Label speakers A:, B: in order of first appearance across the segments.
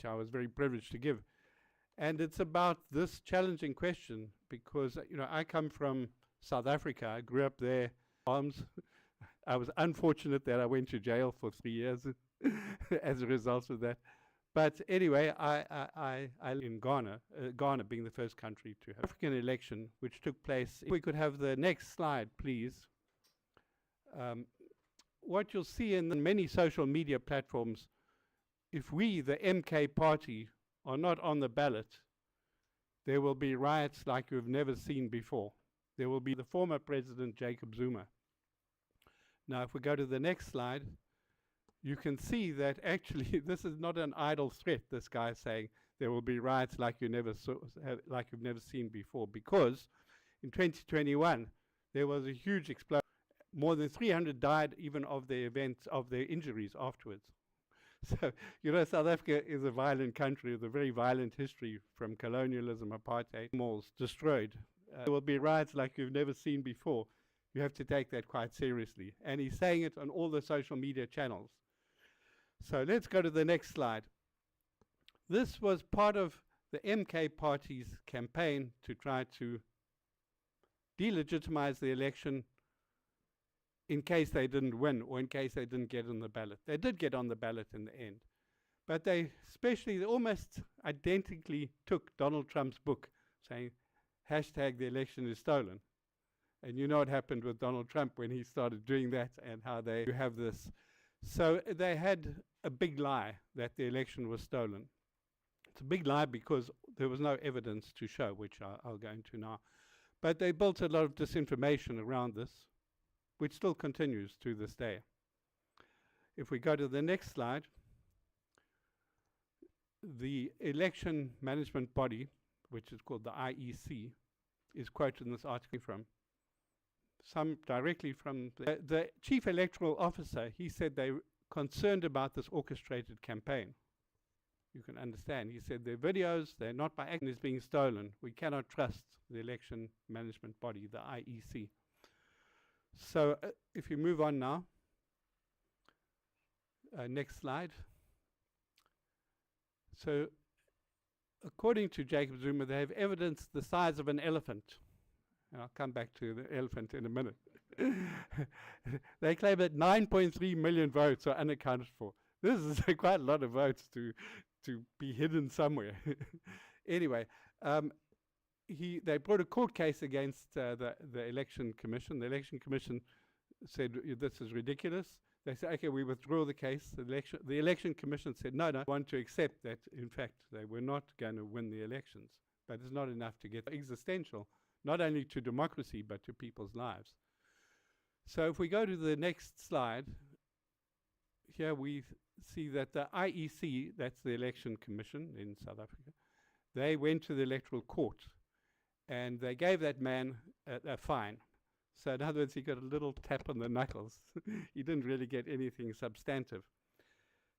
A: which I was very privileged to give. And it's about this challenging question because, I come from South Africa. I grew up there, arms. I was unfortunate that I went to jail for 3 years as a result of that. But anyway, I live in Ghana, Ghana being the first country to have African election, which took place. If we could have the next slide, please. What you'll see in many social media platforms, if we, the MK party, are not on the ballot, there will be riots like you've never seen before. There will be the former President Jacob Zuma. Now, if we go to the next slide, you can see that actually this is not an idle threat, this guy saying there will be riots like you've never seen before, because in 2021 there was a huge explosion. More than 300 died even of the events, of their injuries afterwards. So, South Africa is a violent country with a very violent history from colonialism, apartheid, malls destroyed. There will be riots like you've never seen before. You have to take that quite seriously. And he's saying it on all the social media channels. So let's go to the next slide. This was part of the MK party's campaign to try to delegitimize the election in case they didn't win or in case they didn't get on the ballot. They did get on the ballot in the end. But they almost identically took Donald Trump's book saying, hashtag the election is stolen. And you know what happened with Donald Trump when he started doing that and how they have this. So they had a big lie that the election was stolen. It's a big lie because there was no evidence to show, which I'll go into now. But they built a lot of disinformation around this, which still continues to this day. If we go to the next slide, the election management body, which is called the IEC, is quoted in this article from some directly from the chief electoral officer. He said they were concerned about this orchestrated campaign. You can understand. He said their videos, they're not by accident, is being stolen. We cannot trust the election management body, the IEC. So if you move on now, next slide. So according to Jacob Zuma, they have evidence the size of an elephant. And I'll come back to the elephant in a minute. They claim that 9.3 million votes are unaccounted for. This is quite a lot of votes to be hidden somewhere. Anyway, they brought a court case against the election commission. The election commission said this is ridiculous. They said, okay, we withdraw the case. The election commission said, no, I want to accept that, in fact, they were not going to win the elections. But it's not enough to get existential, not only to democracy, but to people's lives. So if we go to the next slide, here we see that the IEC, that's the election commission in South Africa, they went to the electoral court and they gave that man a fine. So in other words, he got a little tap on the knuckles. He didn't really get anything substantive.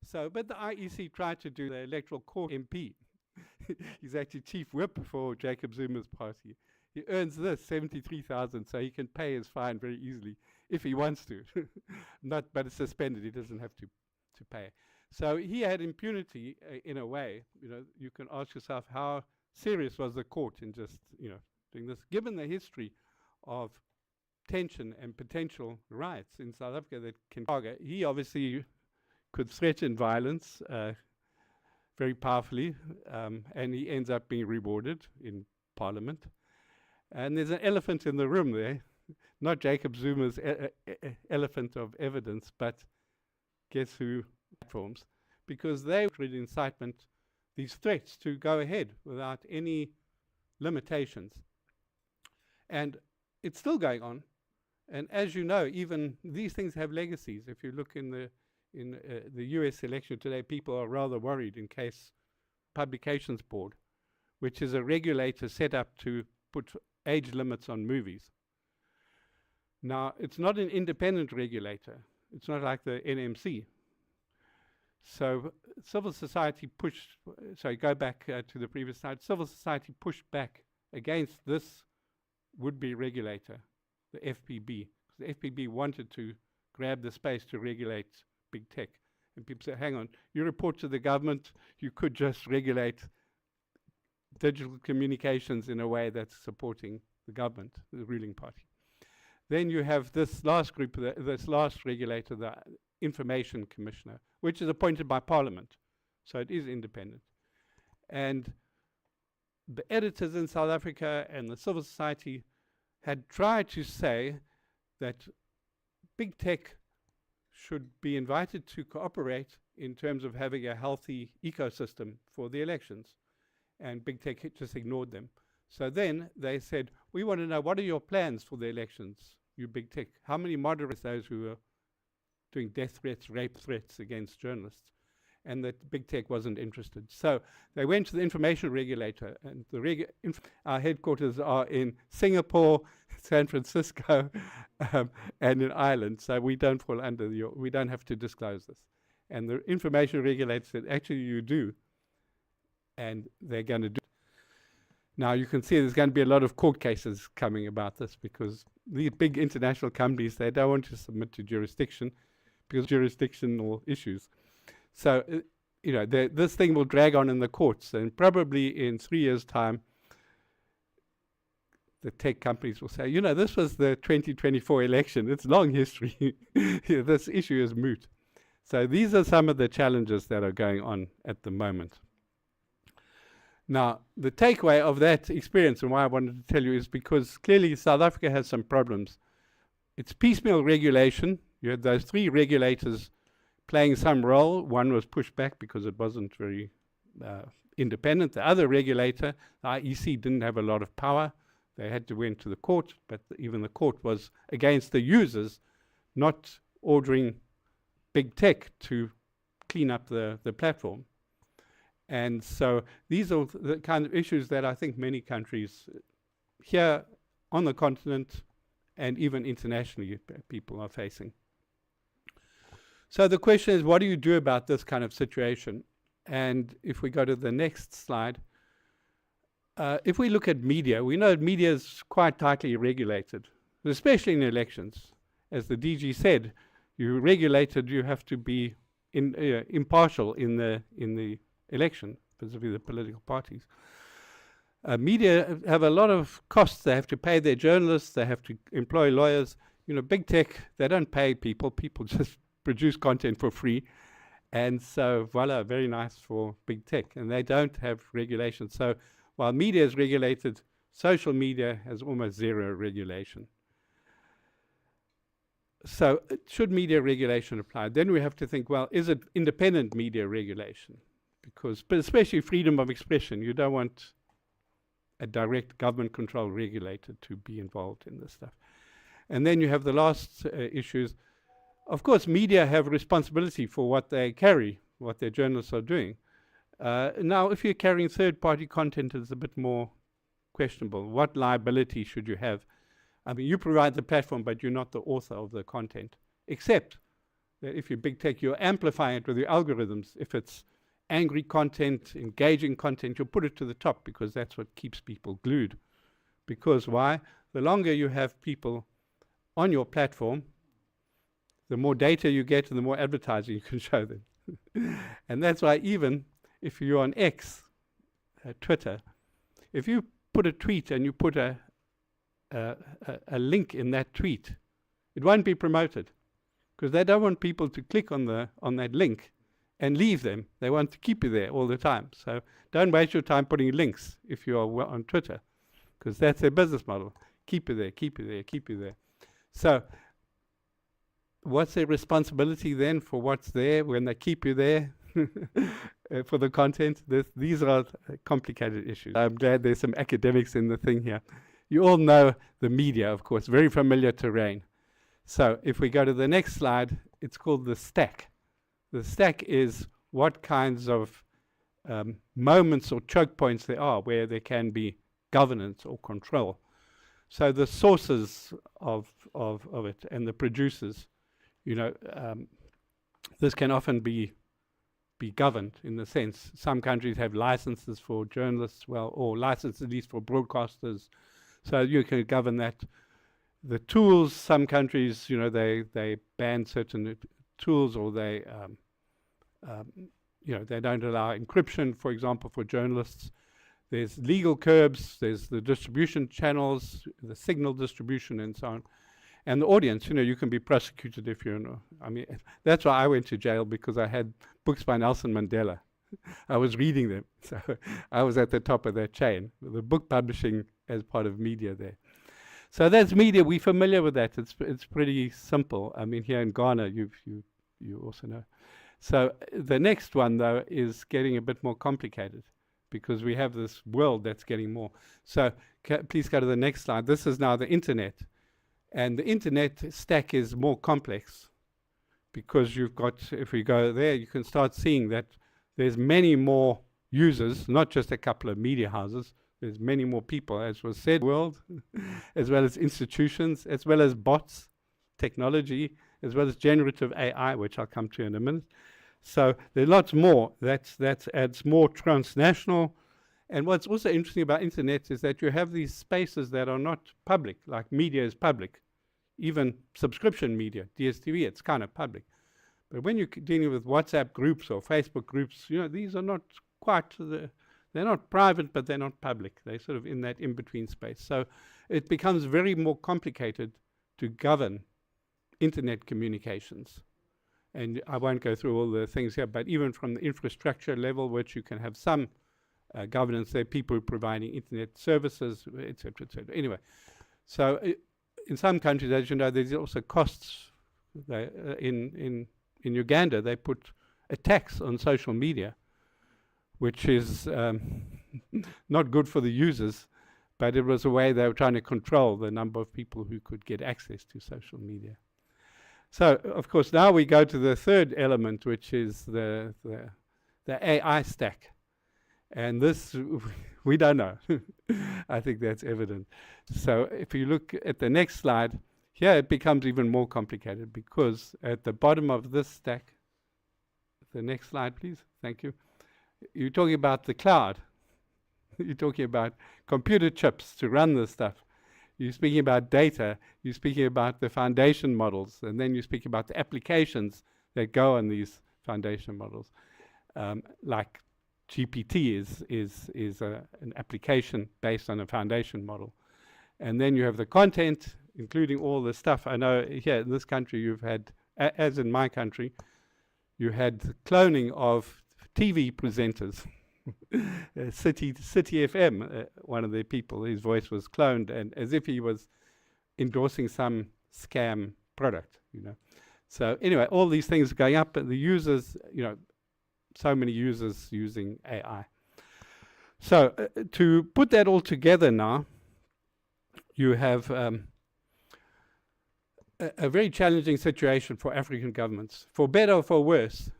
A: So, but the IEC tried to do the electoral court MP. He's actually chief whip for Jacob Zuma's party. He earns this, 73,000, so he can pay his fine very easily if he wants to. But it's suspended, he doesn't have to pay. So he had impunity in a way. You can ask yourself how serious was the court in just, doing this, given the history of tension and potential riots in South Africa that can target. He obviously could threaten violence very powerfully, and he ends up being rewarded in Parliament. And there's an elephant in the room there, not Jacob Zuma's elephant of evidence, but guess who platforms, because they treated incitement, these threats to go ahead without any limitations. And it's still going on. And as you know, even these things have legacies. If you look in the US election today, people are rather worried in case Publications Board, which is a regulator set up to put age limits on movies. Now, it's not an independent regulator. It's not like the NMC. So civil society pushed, sorry, go back to the previous slide. Civil society pushed back against this would-be regulator, the FPB. The FPB wanted to grab the space to regulate big tech. And people say, hang on, you report to the government, you could just regulate digital communications in a way that's supporting the government, the ruling party. Then you have this last group, this last regulator, the Information Commissioner, which is appointed by Parliament. So it is independent. And the editors in South Africa and the civil society had tried to say that big tech should be invited to cooperate in terms of having a healthy ecosystem for the elections. And big tech just ignored them. So then they said, we want to know, what are your plans for the elections, you big tech? How many moderators those who are doing death threats, rape threats against journalists? And that big tech wasn't interested. So they went to the information regulator, and the our headquarters are in Singapore, San Francisco, and in Ireland. So we don't fall under we don't have to disclose this. And the information regulator said, actually you do. And they're going to do. Now you can see there's going to be a lot of court cases coming about this, because these big international companies, they don't want to submit to jurisdiction because jurisdictional issues. So, you know, this thing will drag on in the courts, and probably in 3 years' time, the tech companies will say, you know, this was the 2024 election. It's long history. This issue is moot. So these are some of the challenges that are going on at the moment. Now, the takeaway of that experience, and why I wanted to tell you, is because clearly South Africa has some problems. It's piecemeal regulation. You had those 3 regulators playing some role. One was pushed back because it wasn't very independent. The other regulator, the IEC, didn't have a lot of power. They had to went to the court, but even the court was against the users, not ordering big tech to clean up the platform. And so these are the kind of issues that I think many countries here on the continent and even internationally people are facing. So the question is, what do you do about this kind of situation? And if we go to the next slide, if we look at media, we know that media is quite tightly regulated, especially in elections. As the DG said, you regulated, you have to be impartial in the election, specifically the political parties. Media have a lot of costs. They have to pay their journalists, they have to employ lawyers. You know, big tech, they don't pay people. People just produce content for free. And so, voila, very nice for big tech. And they don't have regulation. So while media is regulated, social media has almost zero regulation. So should media regulation apply? Then we have to think, well, is it independent media regulation? Because, but especially freedom of expression, you don't want a direct government control regulator to be involved in this stuff. And then you have the last issues. Of course, media have responsibility for what they carry, what their journalists are doing. Now, if you're carrying third-party content, it's a bit more questionable. What liability should you have? I mean, you provide the platform, but you're not the author of the content. Except that if you're big tech, you're amplifying it with your algorithms. If it's angry content, engaging content, you'll put it to the top because that's what keeps people glued. Because why? The longer you have people on your platform, the more data you get and the more advertising you can show them. And that's why even if you're on X, Twitter, if you put a tweet and you put a link in that tweet, it won't be promoted because they don't want people to click on that link and leave them. They want to keep you there all the time. So don't waste your time putting links if you are on Twitter, because that's their business model. Keep you there, keep you there, keep you there. So what's their responsibility then for what's there when they keep you there for the content? These are complicated issues. I'm glad there's some academics in the thing here. You all know the media, of course, very familiar terrain. So if we go to the next slide, it's called the stack. The stack is what kinds of moments or choke points there are where there can be governance or control. So the sources of it and the producers, you know, this can often be governed in the sense some countries have licenses for journalists, well, or licenses at least for broadcasters, so you can govern that. The tools, some countries, you know, they ban certain tools, or they they don't allow encryption, for example, for journalists. There's legal curbs, there's the distribution channels, the signal distribution and so on. And the audience, you can be prosecuted if you're that's why I went to jail, because I had books by Nelson Mandela. I was reading them, so I was at the top of that chain, the book publishing as part of media there. So that's media. We're familiar with that. It's pretty simple. Here in Ghana, you also know. So the next one, though, is getting a bit more complicated, because we have this world that's getting more. So please go to the next slide. This is now the internet. And the internet stack is more complex, because you've got, if we go there, you can start seeing that there's many more users, not just a couple of media houses. There's many more people, as was said, world, as well as institutions, as well as bots, technology, as well as generative AI, which I'll come to in a minute. So there's lots more. That adds more transnational. And what's also interesting about internet is that you have these spaces that are not public, like media is public. Even subscription media, DSTV, it's kind of public. But when you're dealing with WhatsApp groups or Facebook groups, these are not quite, they're not private, but they're not public. They're sort of in that in-between space. So it becomes very more complicated to govern internet communications. And I won't go through all the things here, but even from the infrastructure level, which you can have some governance there, people providing internet services, et cetera, et cetera. Anyway, so in some countries, as you know, there's also costs. In Uganda, they put a tax on social media, which is not good for the users, but it was a way they were trying to control the number of people who could get access to social media. So, of course, now we go to the third element, which is the AI stack. And this, we don't know. I think that's evident. So if you look at the next slide, here it becomes even more complicated, because at the bottom of this stack, the next slide, please. Thank you. You're talking about the cloud. You're talking about computer chips to run this stuff. You're speaking about data. You're speaking about the foundation models. And then you speak about the applications that go on these foundation models. Like GPT is an application based on a foundation model. And then you have the content, including all the stuff. I know here in this country you've had, as in my country, you had cloning of TV presenters. City FM, one of the people, his voice was cloned, and as if he was endorsing some scam product, So anyway, all these things are going up, and the users, so many users using AI. So to put that all together now, you have a very challenging situation for African governments, for better or for worse.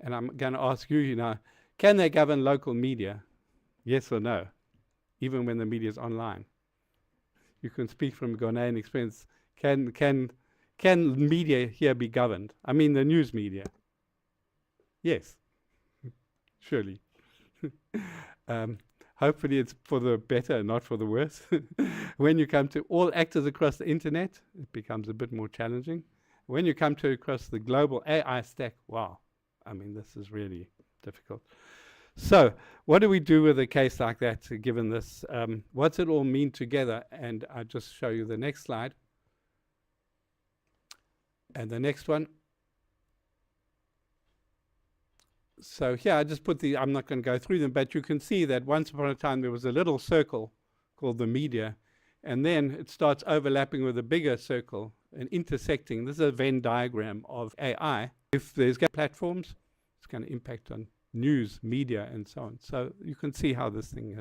A: And I'm going to ask you, can they govern local media? Yes or no? Even when the media is online. You can speak from Ghanaian experience. Can media here be governed? I mean the news media. Yes, surely. Hopefully it's for the better, not for the worse. When you come to all actors across the internet, it becomes a bit more challenging. When you come to across the global AI stack, wow. This is really difficult. So what do we do with a case like that, given this? What's it all mean together? And I'll just show you the next slide. And the next one. So here I just put I'm not going to go through them, but you can see that once upon a time there was a little circle called the media, and then it starts overlapping with a bigger circle and intersecting. This is a Venn diagram of AI. If there's platforms, it's going to impact on news, media, and so on. So you can see how this thing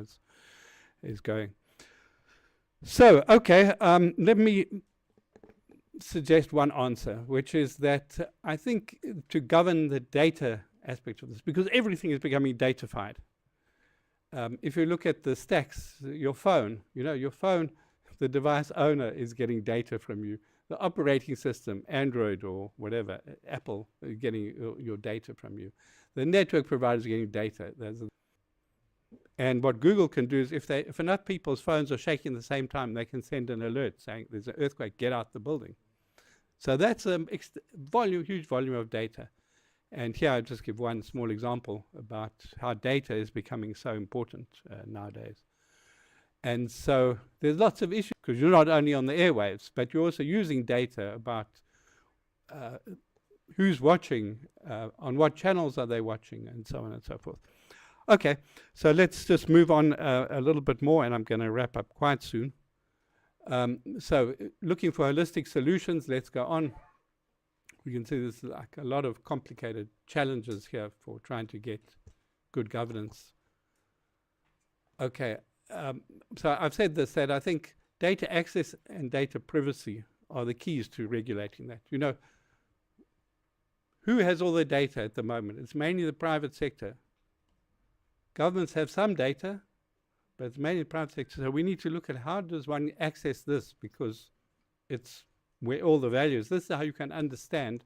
A: is going. So, okay, let me suggest one answer, which is that I think to govern the data aspect of this, because everything is becoming datafied. If you look at the stacks, your phone, your phone, the device owner is getting data from you. The operating system, Android or whatever, Apple, getting your data from you. The network providers are getting data. And what Google can do is if enough people's phones are shaking at the same time, they can send an alert saying there's an earthquake, get out the building. So that's a huge volume of data. And here I'll just give one small example about how data is becoming so important nowadays. And so there's lots of issues, because you're not only on the airwaves, but you're also using data about who's watching, on what channels are they watching, and so on and so forth. Okay, so let's just move on a little bit more, and I'm going to wrap up quite soon. So looking for holistic solutions, let's go on. We can see there's like a lot of complicated challenges here for trying to get good governance. Okay, so I've said this, that I think data access and data privacy are the keys to regulating that. You know, who has all the data at the moment? It's mainly the private sector. Governments have some data, but it's mainly the private sector. So we need to look at how does one access this, because it's where all the values. This is how you can understand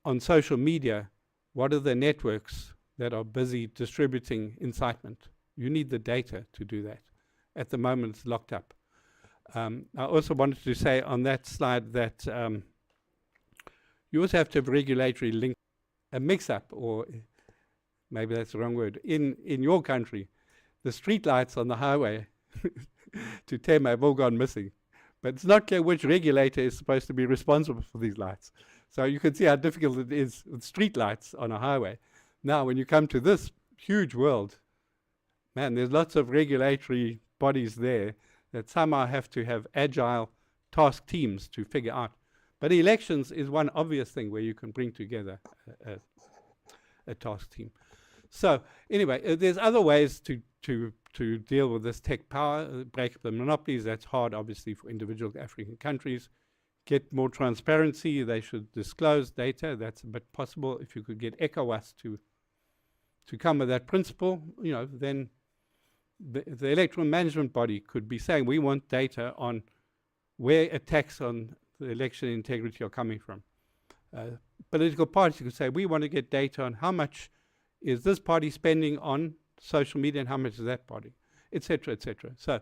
A: on social media what are the networks that are busy distributing incitement. You need the data to do that. At the moment, it's locked up. I also wanted to say on that slide that you also have to have regulatory link, a mix-up, or maybe that's the wrong word. In your country, the street lights on the highway to Tema have all gone missing. But it's not clear which regulator is supposed to be responsible for these lights. So you can see how difficult it is with street lights on a highway. Now, when you come to this huge world, man, there's lots of regulatory bodies there that somehow have to have agile task teams to figure out. But elections is one obvious thing where you can bring together a task team. So anyway, there's other ways to deal with this tech power, break up the monopolies. That's hard, obviously, for individual African countries. Get more transparency. They should disclose data. That's a bit possible. If you could get ECOWAS to come with that principle, you know, then the electoral management body could be saying, we want data on where attacks on the election integrity are coming from. Political parties could say, we want to get data on how much is this party spending on social media and how much is that party, etc., etc. So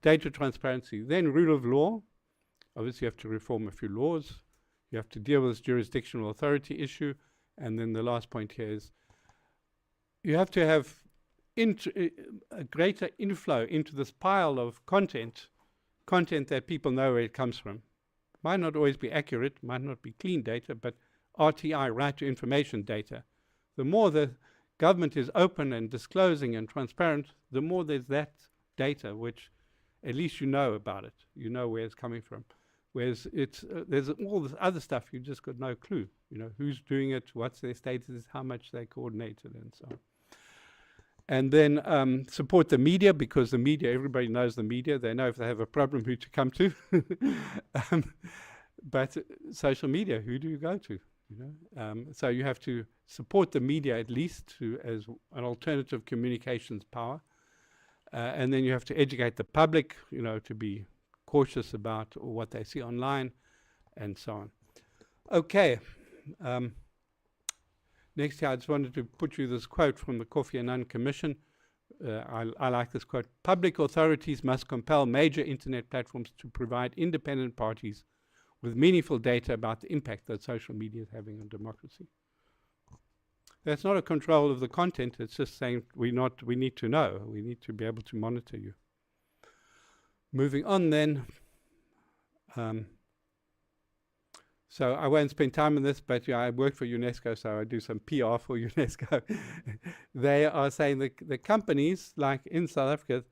A: data transparency. Then rule of law. Obviously, you have to reform a few laws. You have to deal with this jurisdictional authority issue. And then the last point here is you have to have a greater inflow into this pile of content that people know where it comes from. Might not always be accurate, might not be clean data, but RTI, right to information data. The more the government is open and disclosing and transparent, the more there's that data, which at least you know about it. You know where it's coming from. Whereas it's there's all this other stuff you just got no clue. You know, who's doing it, what's their status, how much they coordinated, and so on. And then support the media, because the media, everybody knows the media. They know if they have a problem who to come to. But social media, who do you go to? You know? So you have to support the media at least as an alternative communications power. And then you have to educate the public, you know, to be cautious about what they see online and so on. Okay. Next here, I just wanted to put you this quote from the Kofi Annan Commission. I like this quote. Public authorities must compel major internet platforms to provide independent parties with meaningful data about the impact that social media is having on democracy. That's not a control of the content, it's just saying we need to know, we need to be able to monitor you. Moving on then. So I won't spend time on this, but I work for UNESCO, so I do some PR for UNESCO. They are saying that the companies, like in South Africa,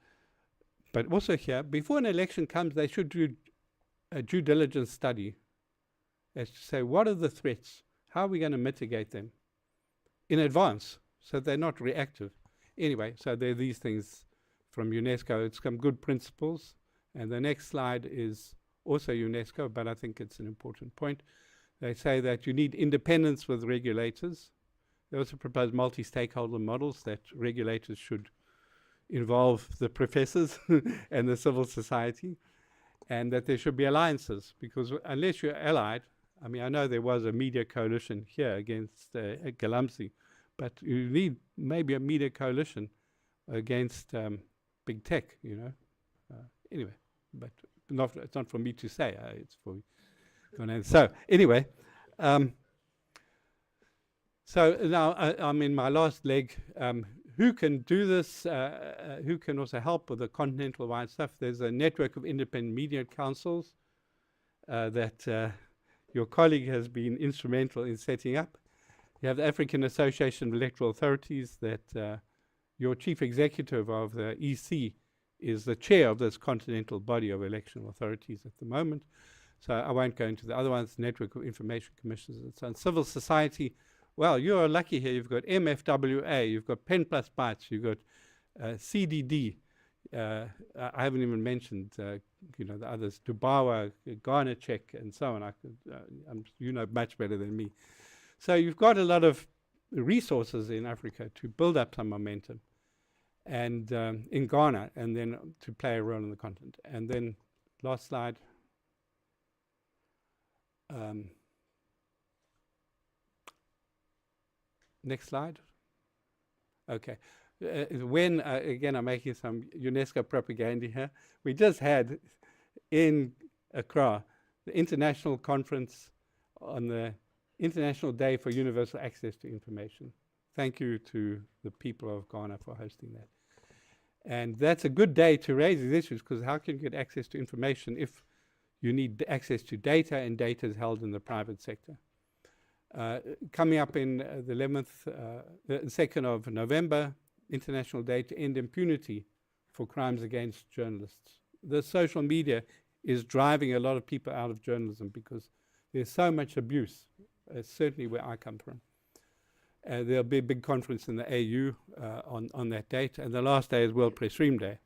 A: but also here, before an election comes, they should do a due diligence study as to say, what are the threats? How are we going to mitigate them in advance so they're not reactive? Anyway, so there are these things from UNESCO. It's some good principles. And the next slide is also UNESCO, but I think it's an important point. They say that you need independence with regulators. They also propose multi-stakeholder models, that regulators should involve the professors and the civil society, and that there should be alliances, because unless you're allied, I mean, I know there was a media coalition here against Galamsey, but you need maybe a media coalition against big tech, you know. Anyway, but it's not for me to say, it's for so anyway, So now I'm in my last leg. Who can do this? Who can also help with the continental-wide stuff? There's a network of independent media councils that your colleague has been instrumental in setting up. You have the African Association of Electoral Authorities that your chief executive of the EC is the chair of this continental body of election authorities at the moment. So I won't go into the other ones, Network of Information Commissioners and so on. Civil society, well, you're lucky here. You've got MFWA, you've got Pen Plus Bytes, you've got CDD. I haven't even mentioned, the others, Dubawa, Ghana Check, and so on. You know much better than me. So you've got a lot of resources in Africa to build up some momentum, and in Ghana, and then to play a role in the continent. And then, last slide. Next slide. Okay. When, again, I'm making some UNESCO propaganda here, we just had in Accra the international conference on the International Day for Universal Access to Information. Thank you to the people of Ghana for hosting that. And that's a good day to raise these issues, because how can you get access to information if you need access to data, and data is held in the private sector? Coming up in the 2nd of November, International Day to End Impunity for Crimes Against Journalists. The social media is driving a lot of people out of journalism because there's so much abuse, certainly where I come from. There'll be a big conference in the AU on that date, and the last day is World Press Freedom Day.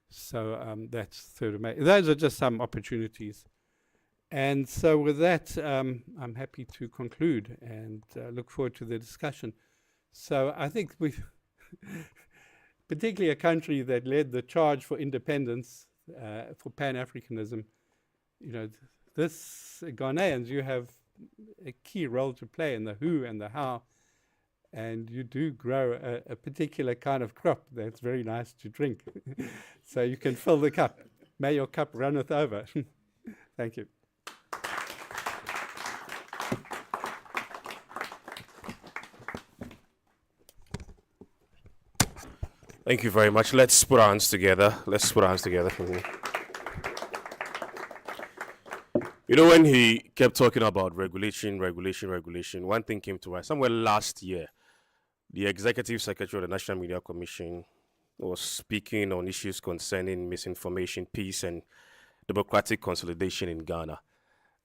A: So that's 3rd of May. Those are just some opportunities. And so with that, I'm happy to conclude and look forward to the discussion. So I think we've, particularly a country that led the charge for independence, for Pan-Africanism, this Ghanaians, you have a key role to play in the who and the how, and you do grow a particular kind of crop that's very nice to drink. So you can fill the cup. May your cup runneth over. Thank you.
B: Thank you very much. Let's put our hands together. Let's put our hands together for me. When he kept talking about regulation, one thing came to mind. Somewhere last year, the Executive Secretary of the National Media Commission was speaking on issues concerning misinformation, peace, and democratic consolidation in Ghana.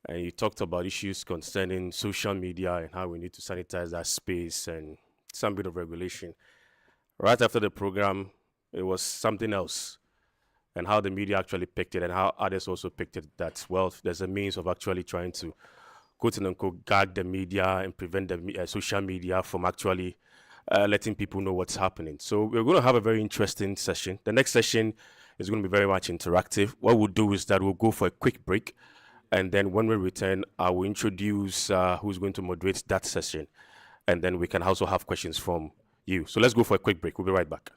B: And he talked about issues concerning social media and how we need to sanitize that space and some bit of regulation. Right after the program, it was something else, and how the media actually picked it and how others also picked it, that, well, there's a means of actually trying to, quote-unquote, gag the media and prevent the social media from actually letting people know what's happening. So we're going to have a very interesting session. The next session is going to be very much interactive. What we'll do is that we'll go for a quick break, and then when we return, I will introduce who's going to moderate that session, and then we can also have questions from you. So let's go for a quick break. We'll be right back.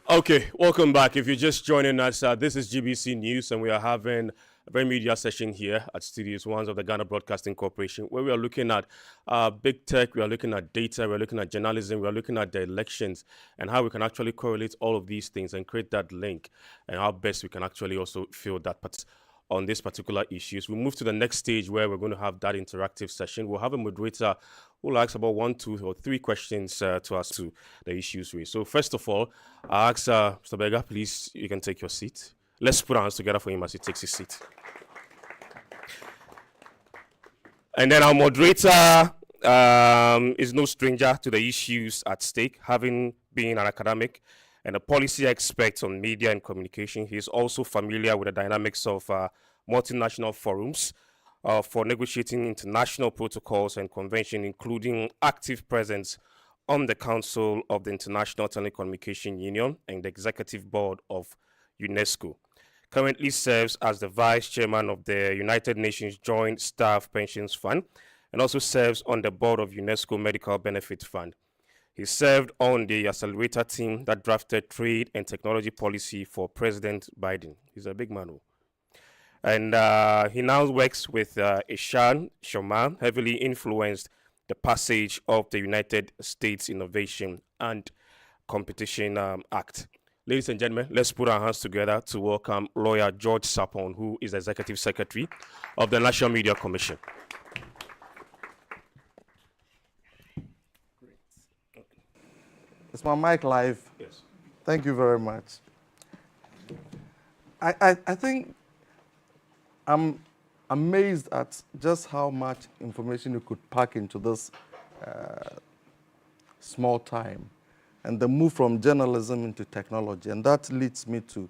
B: Okay, welcome back. If you're just joining us, this is GBC News, and we are having a very media session here at Studios One of the Ghana Broadcasting Corporation, where we are looking at big tech, we are looking at data, we are looking at journalism, we are looking at the elections, and how we can actually correlate all of these things and create that link, and how best we can actually also fill that on these particular issues. We move to the next stage where we're going to have that interactive session. We'll have a moderator who will ask about 1, 2, or 3 questions to us to the issues raised. So first of all, I ask Mr. Berger, please, you can take your seat. Let's put our hands together for him as he takes his seat. And then our moderator is no stranger to the issues at stake, having been an academic and a policy expert on media and communication. He is also familiar with the dynamics of multinational forums for negotiating international protocols and conventions, including active presence on the Council of the International Telecommunication Union and the Executive Board of UNESCO. Currently serves as the Vice Chairman of the United Nations Joint Staff Pensions Fund and also serves on the board of UNESCO Medical Benefit Fund. He served on the accelerator team that drafted trade and technology policy for President Biden. He's a big man. And he now works with Ishan Sharma, heavily influenced the passage of the United States Innovation and Competition Act. Ladies and gentlemen, let's put our hands together to welcome lawyer George Sapon, who is Executive Secretary of the National Media Commission.
C: Is my mic live?
B: Yes.
C: Thank you very much. I think I'm amazed at just how much information you could pack into this small time, and the move from journalism into technology. And that leads me to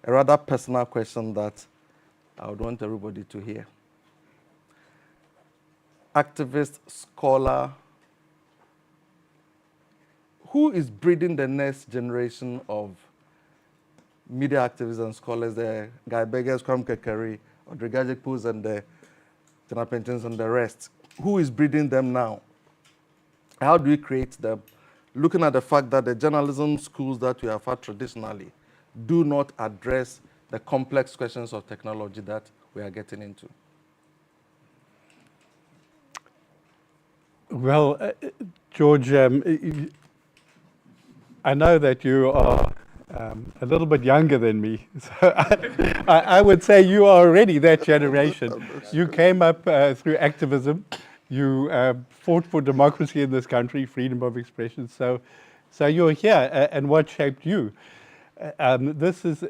C: a rather personal question that I would want everybody to hear. Activist, scholar, who is breeding the next generation of media activists and scholars? The Guy Beggars, Kwame Kekari, Odrigaji Puz, and the Tana Pentins and the rest. Who is breeding them now? How do we create them? Looking at the fact that the journalism schools that we have had traditionally do not address the complex questions of technology that we are getting into.
A: Well, George, I know that you are a little bit younger than me, so I would say you are already that generation. You came up through activism. You fought for democracy in this country, freedom of expression. So you're here, and what shaped you? This is,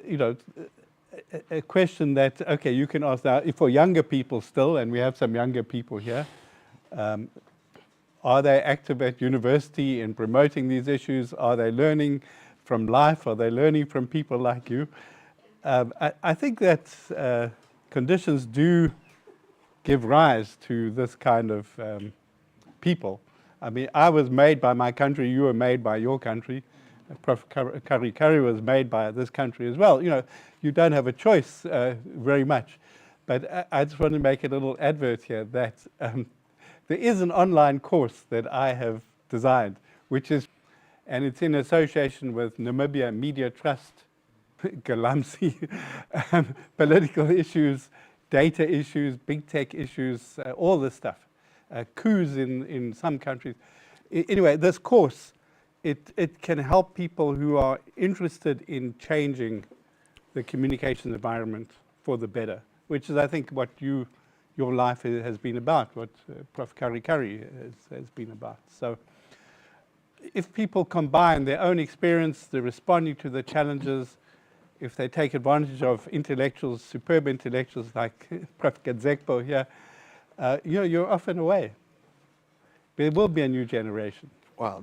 A: a question that, okay, you can ask now, for younger people still, and we have some younger people here, are they active at university in promoting these issues? Are they learning from life? Are they learning from people like you? I think that conditions do give rise to this kind of people. I mean, I was made by my country, you were made by your country. Prof. Curry was made by this country as well. You don't have a choice very much. But I just want to make a little advert here that there is an online course that I have designed, and it's in association with Namibia Media Trust, Galamsey, political issues, data issues, big tech issues, all this stuff, coups in some countries. Anyway, this course, it can help people who are interested in changing the communication environment for the better, which is, I think, what your life has been about, what Prof. Curry has been about. So if people combine their own experience, the responding to the challenges, if they take advantage of intellectuals, superb intellectuals like Prof. Gadzekbo here, you're off and away. There will be a new generation.
C: Wow,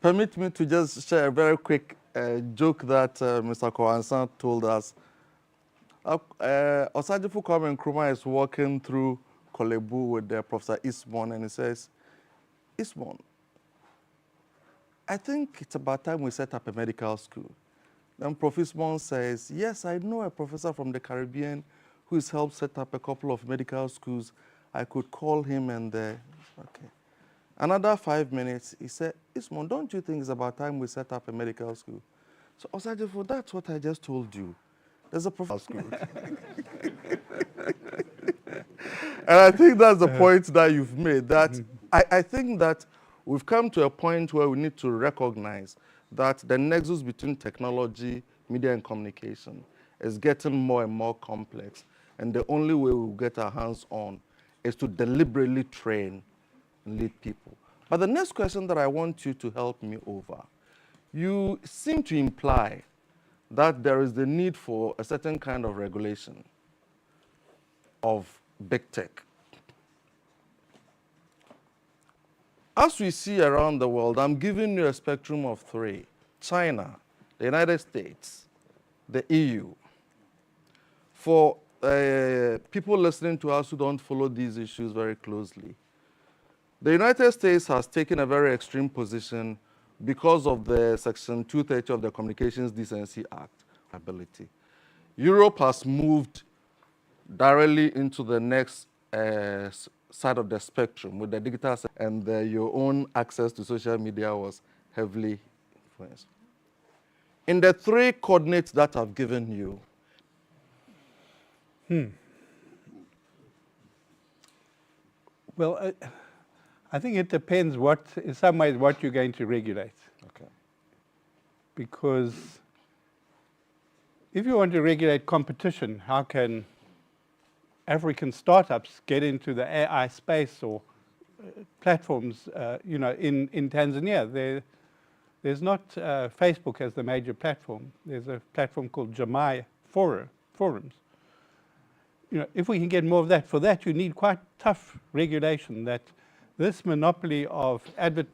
C: permit me to just share a very quick joke that Mr. Kowansan told us. Osagyefo Kwame Nkrumah is walking through Kolebu with Professor Ismon, and he says, Ismon, I think it's about time we set up a medical school. Then Professor Ismon says, yes, I know a professor from the Caribbean who has helped set up a couple of medical schools. I could call him and okay. Another 5 minutes, he said, Ismon, don't you think it's about time we set up a medical school? So, Osajifo, that's what I just told you. There's a professional school. And I think that's the point that you've made, that I think that we've come to a point where we need to recognize that the nexus between technology, media, and communication is getting more and more complex. And the only way we'll get our hands on is to deliberately train and lead people. But the next question that I want you to help me over, you seem to imply that there is the need for a certain kind of regulation of big tech. As we see around the world, I'm giving you a spectrum of three: China, the United States, the EU. For people listening to us who don't follow these issues very closely, the United States has taken a very extreme position because of the Section 230 of the Communications Decency Act ability. Europe has moved directly into the next side of the spectrum with the digital, and your own access to social media was heavily influenced. In the three coordinates that I've given you,
A: Well, I think it depends in some ways, what you're going to regulate.
C: okay,
A: Because if you want to regulate competition, how can African startups get into the AI space or platforms, in Tanzania? There's not Facebook as the major platform. There's a platform called Jamii Forums. If we can get more of that, for that you need quite tough regulation, that this monopoly of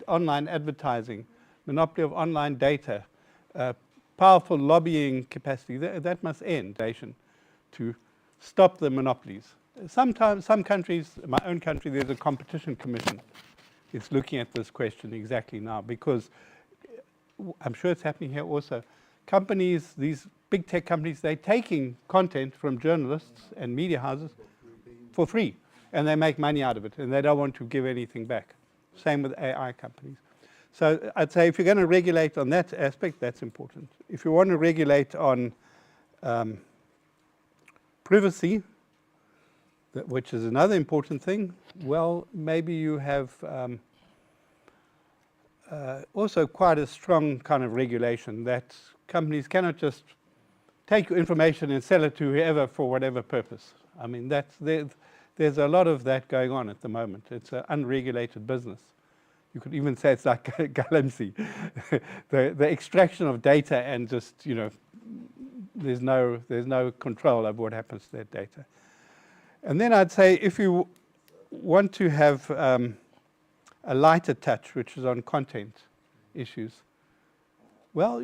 A: online advertising, monopoly of online data, powerful lobbying capacity, that must end to stop the monopolies. Sometimes, some countries, my own country, there's a competition commission. It's looking at this question exactly now, because I'm sure it's happening here also. Companies, these big tech companies, they're taking content from journalists and media houses for free, and they make money out of it, and they don't want to give anything back. Same with AI companies. So I'd say if you're going to regulate on that aspect, that's important. If you want to regulate on privacy, which is another important thing, well, maybe you have also quite a strong kind of regulation that companies cannot just take your information and sell it to whoever for whatever purpose. I mean, there's a lot of that going on at the moment. It's an unregulated business. You could even say it's like Galamsey, the extraction of data, and just, there's no control over what happens to that data. And then I'd say if you want to have a lighter touch, which is on content issues, well,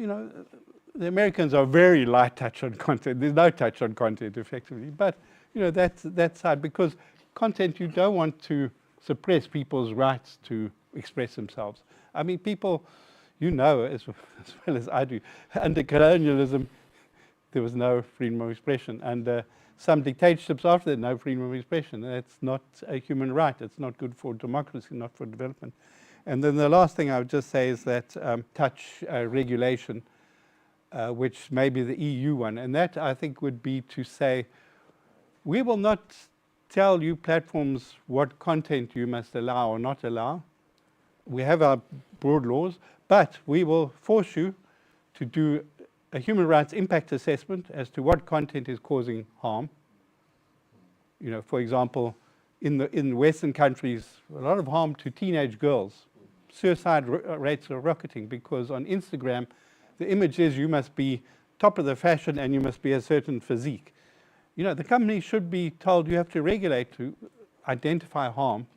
A: the Americans are very light touch on content. There's no touch on content, effectively. But, that's that side, because content, you don't want to suppress people's rights to express themselves. I mean, people, as well as I do, under colonialism, there was no freedom of expression. And some dictatorships after that, no freedom of expression. That's not a human right. It's not good for democracy, not for development. And then the last thing I would just say is that touch regulation, which may be the EU one. And that, I think, would be to say, we will not tell you platforms what content you must allow or not allow. We have our broad laws, but we will force you to do a human rights impact assessment as to what content is causing harm. For example, in Western countries, a lot of harm to teenage girls. Suicide rates are rocketing because on Instagram, the image is you must be top of the fashion and you must be a certain physique. The company should be told you have to regulate to identify harm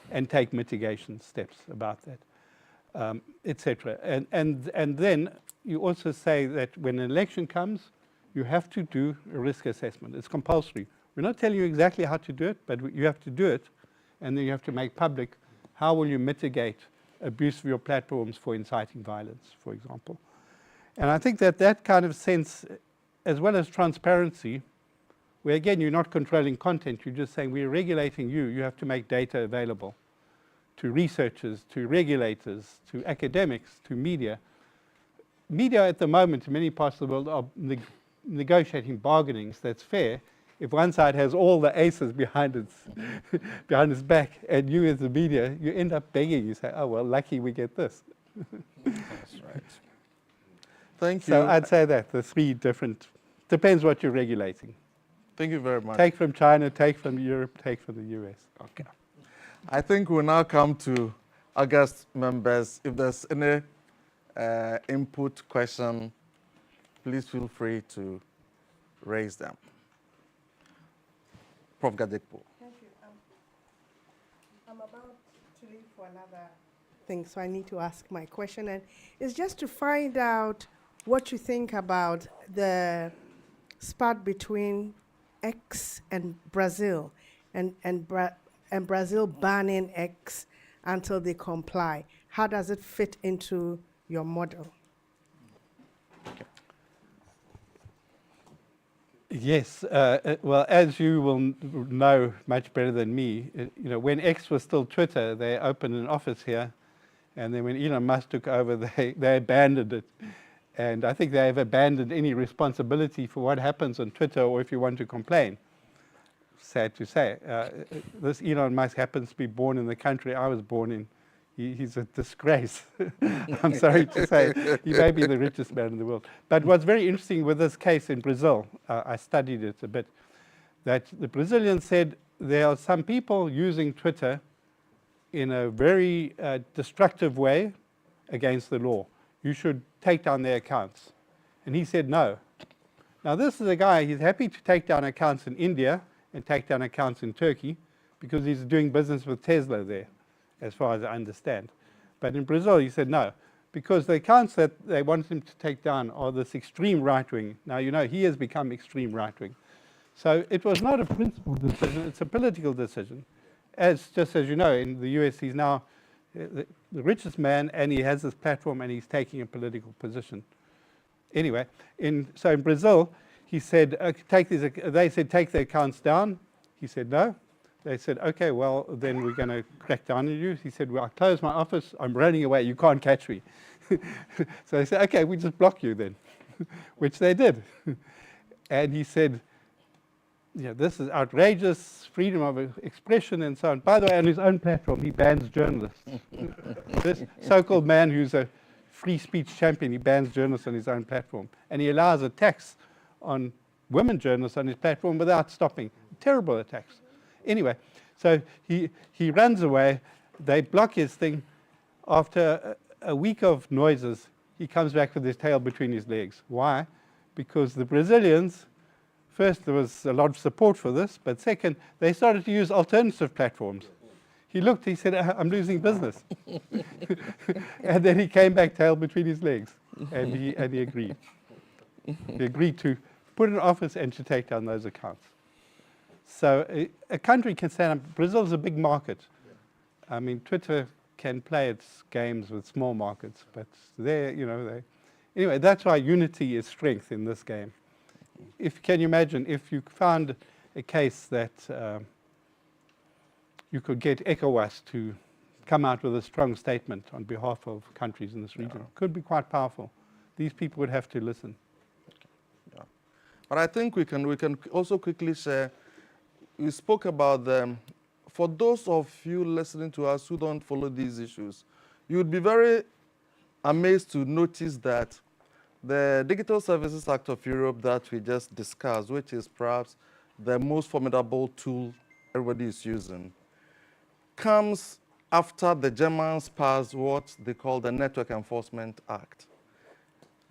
A: and take mitigation steps about that, etc. And then you also say that when an election comes, you have to do a risk assessment. It's compulsory. We're not telling you exactly how to do it, but you have to do it, and then you have to make public how will you mitigate abuse of your platforms for inciting violence, for example. And I think that kind of sense, as well as transparency, where again, you're not controlling content, you're just saying we're regulating you. You have to make data available to researchers, to regulators, to academics, to media. media at the moment in many parts of the world are negotiating bargainings that's fair. If one side has all the aces behind its back, and you as the media, you end up begging. You say, "Oh well, lucky we get this."
C: That's right. Thank you.
A: So I'd say that the three different depends what you're regulating.
C: Thank you very much.
A: Take from China, take from Europe, take from the US.
C: Okay. I think we'll now come to August members. If there's any input question, please feel free to raise them. Prof. Gajekpo.
D: Thank you. I'm about to leave for another thing, so I need to ask my question. And it's just to find out what you think about the spat between X and Brazil, and Brazil banning X until they comply. How does it fit into your model?
A: Yes, well, as you will know much better than me, when X was still Twitter, they opened an office here, and then when Elon Musk took over, they abandoned it. And I think they have abandoned any responsibility for what happens on Twitter, or if you want to complain. Sad to say. This Elon Musk happens to be born in the country I was born in. He's a disgrace. I'm sorry to say. He may be the richest man in the world. But what's very interesting with this case in Brazil, I studied it a bit, that the Brazilians said there are some people using Twitter in a very destructive way against the law. You should take down their accounts. And he said no. Now this is a guy, he's happy to take down accounts in India and take down accounts in Turkey because he's doing business with Tesla there, as far as I understand. But in Brazil, he said no, because the accounts that they want him to take down are this extreme right-wing. Now, he has become extreme right-wing. So it was not a principal decision, it's a political decision. Just as you know, in the US, he's now the richest man, and he has this platform, and he's taking a political position. Anyway, so in Brazil, he said, they said, take the accounts down. He said no. They said, okay, well, then we're going to crack down on you. He said, well, I closed my office. I'm running away. You can't catch me. So they said, okay, we just block you then, which they did. And he said, this is outrageous, freedom of expression and so on. By the way, on his own platform, he bans journalists. This so-called man who's a free speech champion, he bans journalists on his own platform. And he allows attacks on women journalists on his platform without stopping. Terrible attacks. Anyway, so he runs away. They block his thing. After a week of noises, he comes back with his tail between his legs. Why? Because the Brazilians, first, there was a lot of support for this, but second, they started to use alternative platforms. He looked, he said, I'm losing business. And then he came back, tail between his legs, and he agreed. He agreed to put an office and to take down those accounts. So a country can stand up. Brazil is a big market. I mean, Twitter can play its games with small markets, but anyway, that's why unity is strength in this game. Can you imagine if you found a case that you could get ECOWAS to come out with a strong statement on behalf of countries in this region? It could be quite powerful. These people would have to listen.
C: Yeah. But I think we can also quickly share. We spoke about them. For those of you listening to us who don't follow these issues, you would be very amazed to notice that the Digital Services Act of Europe that we just discussed, which is perhaps the most formidable tool everybody is using, comes after the Germans passed what they call the Network Enforcement Act.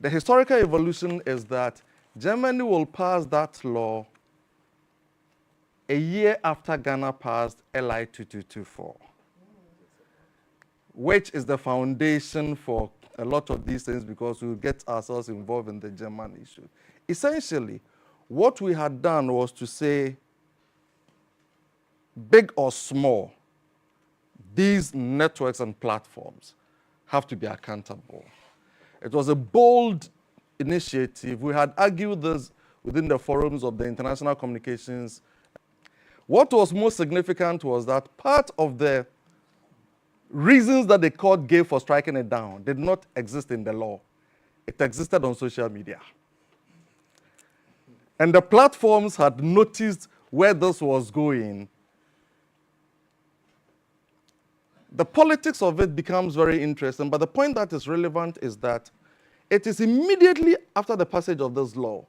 C: The historical evolution is that Germany will pass that law a year after Ghana passed LI 2224, which is the foundation for a lot of these things, because we'll get ourselves involved in the German issue. Essentially, what we had done was to say, big or small, these networks and platforms have to be accountable. It was a bold initiative. We had argued this within the forums of the International Communications. What was most significant was that part of the reasons that the court gave for striking it down did not exist in the law. It existed on social media. And the platforms had noticed where this was going. The politics of it becomes very interesting, but the point that is relevant is that it is immediately after the passage of this law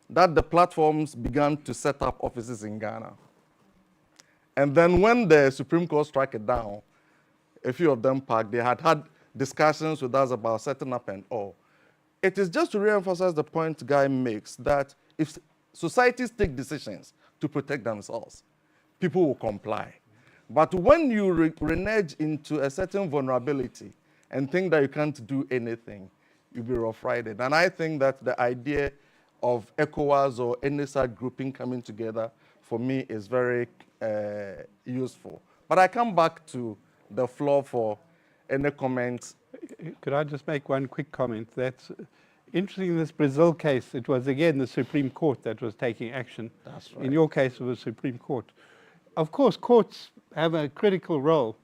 C: that the platforms began to set up offices in Ghana. And then when the Supreme Court struck it down, a few of them parked, they had had discussions with us about setting up and all. It is just to reemphasize the point Guy makes that if societies take decisions to protect themselves, people will comply. But when you renege into a certain vulnerability and think that you can't do anything, you'll be rough-rided. And I think that the idea of ECOWAS or any such grouping coming together, for me, is very useful. But I come back to the floor for any comments.
A: Could I just make one quick comment? That's interesting in this Brazil case. It was, again, the Supreme Court that was taking action.
C: That's right.
A: In your case, it was Supreme Court. Of course, courts have a critical role,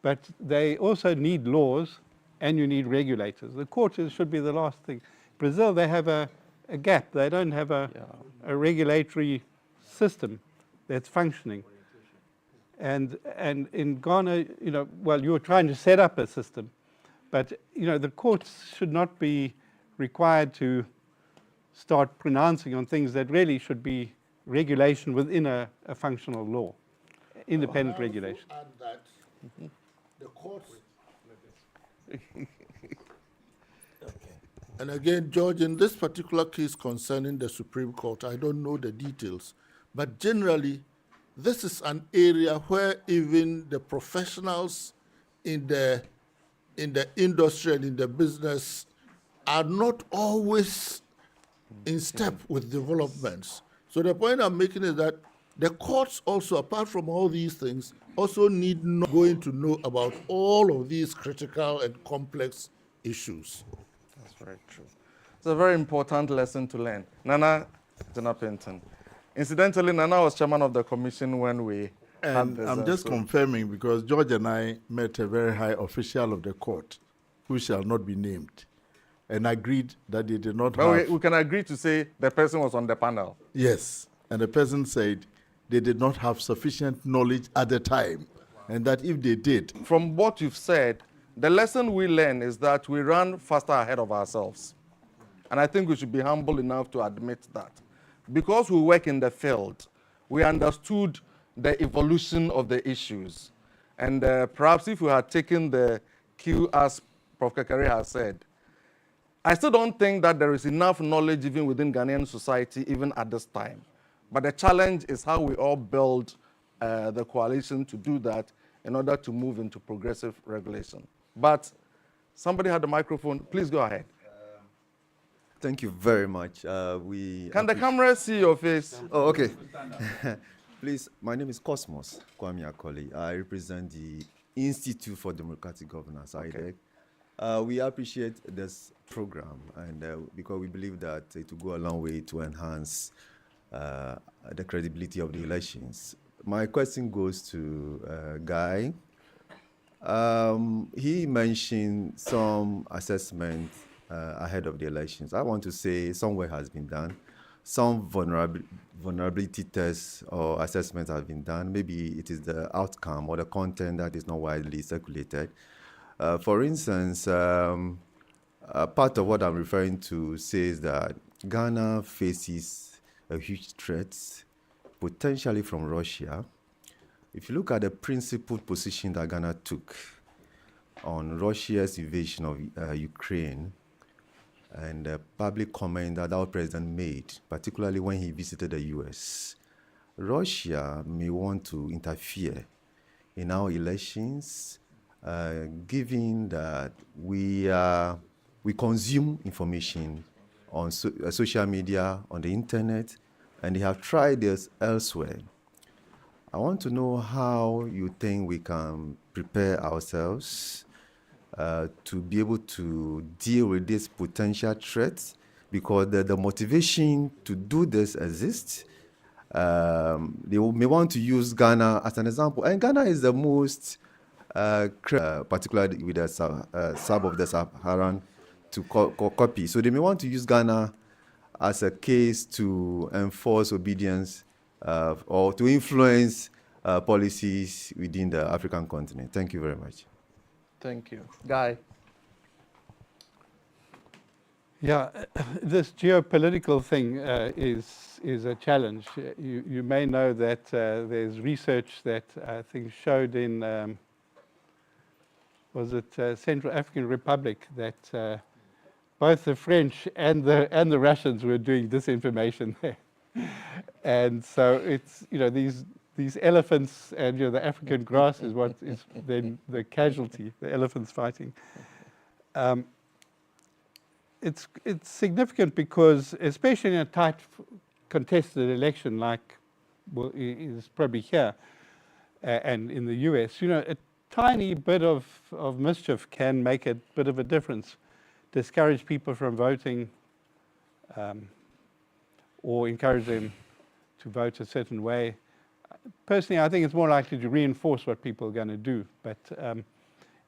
A: but they also need laws and you need regulators. The court should be the last thing. Brazil, they have a gap. They don't have a regulatory system that's functioning. And in Ghana, well, you were trying to set up a system, but the courts should not be required to start pronouncing on things that really should be regulation within a functional law, independent regulation.
E: Add that the courts. And again, George, in this particular case concerning the Supreme Court, I don't know the details, but generally, this is an area where even the professionals in the industry and in the business are not always in step with developments. So the point I'm making is that the courts also, apart from all these things, also need going to know about all of these critical and complex issues.
C: That's very true. It's a very important lesson to learn. Nana Penton. Incidentally, Nana was chairman of the commission when we had
F: And
C: this.
F: I'm just confirming because George and I met a very high official of the court who shall not be named and agreed that they did not
C: Well,
F: have...
C: we can agree to say the person was on the panel.
F: Yes, and the person said they did not have sufficient knowledge at the time and that if they did...
C: From what you've said, the lesson we learn is that we run faster ahead of ourselves. And I think we should be humble enough to admit that. Because we work in the field, we understood the evolution of the issues. And perhaps if we had taken the cue, as Prof. Kekere has said, I still don't think that there is enough knowledge even within Ghanaian society, even at this time. But the challenge is how we all build the coalition to do that in order to move into progressive regulation. But somebody had the microphone. Please go ahead.
G: Thank you very much.
C: Can the camera see your face?
G: Oh, okay. Please, my name is Cosmos Kwame Akoli. I represent the Institute for Democratic Governance, IDEC. We appreciate this program and because we believe that it will go a long way to enhance the credibility of the elections. My question goes to Guy. He mentioned some assessment ahead of the elections. I want to say some work has been done. Some vulnerability tests or assessments have been done. Maybe it is the outcome or the content that is not widely circulated. For instance, part of what I'm referring to says that Ghana faces a huge threat, potentially from Russia. If you look at the principled position that Ghana took on Russia's invasion of Ukraine, and the public comment that our president made, particularly when he visited the US, Russia may want to interfere in our elections, given that we consume information on social media, on the internet, and they have tried this elsewhere. I want to know how you think we can prepare ourselves to be able to deal with these potential threats, because the motivation to do this exists. They may want to use Ghana as an example, and Ghana is the most, particularly with the sub of the Saharan to copy. So they may want to use Ghana as a case to enforce obedience or to influence policies within the African continent. Thank you very much.
C: Thank you. Guy.
A: Yeah, this geopolitical thing is a challenge. You may know that there's research that I think showed in was it Central African Republic that both the French and the Russians were doing disinformation there, and so it's these elephants and the African grass is what is then the casualty, the elephants fighting. It's significant because, especially in a tight, contested election like is probably here and in the US, a tiny bit of mischief can make a bit of a difference, discourage people from voting, or encourage them to vote a certain way. Personally, I think it's more likely to reinforce what people are going to do, but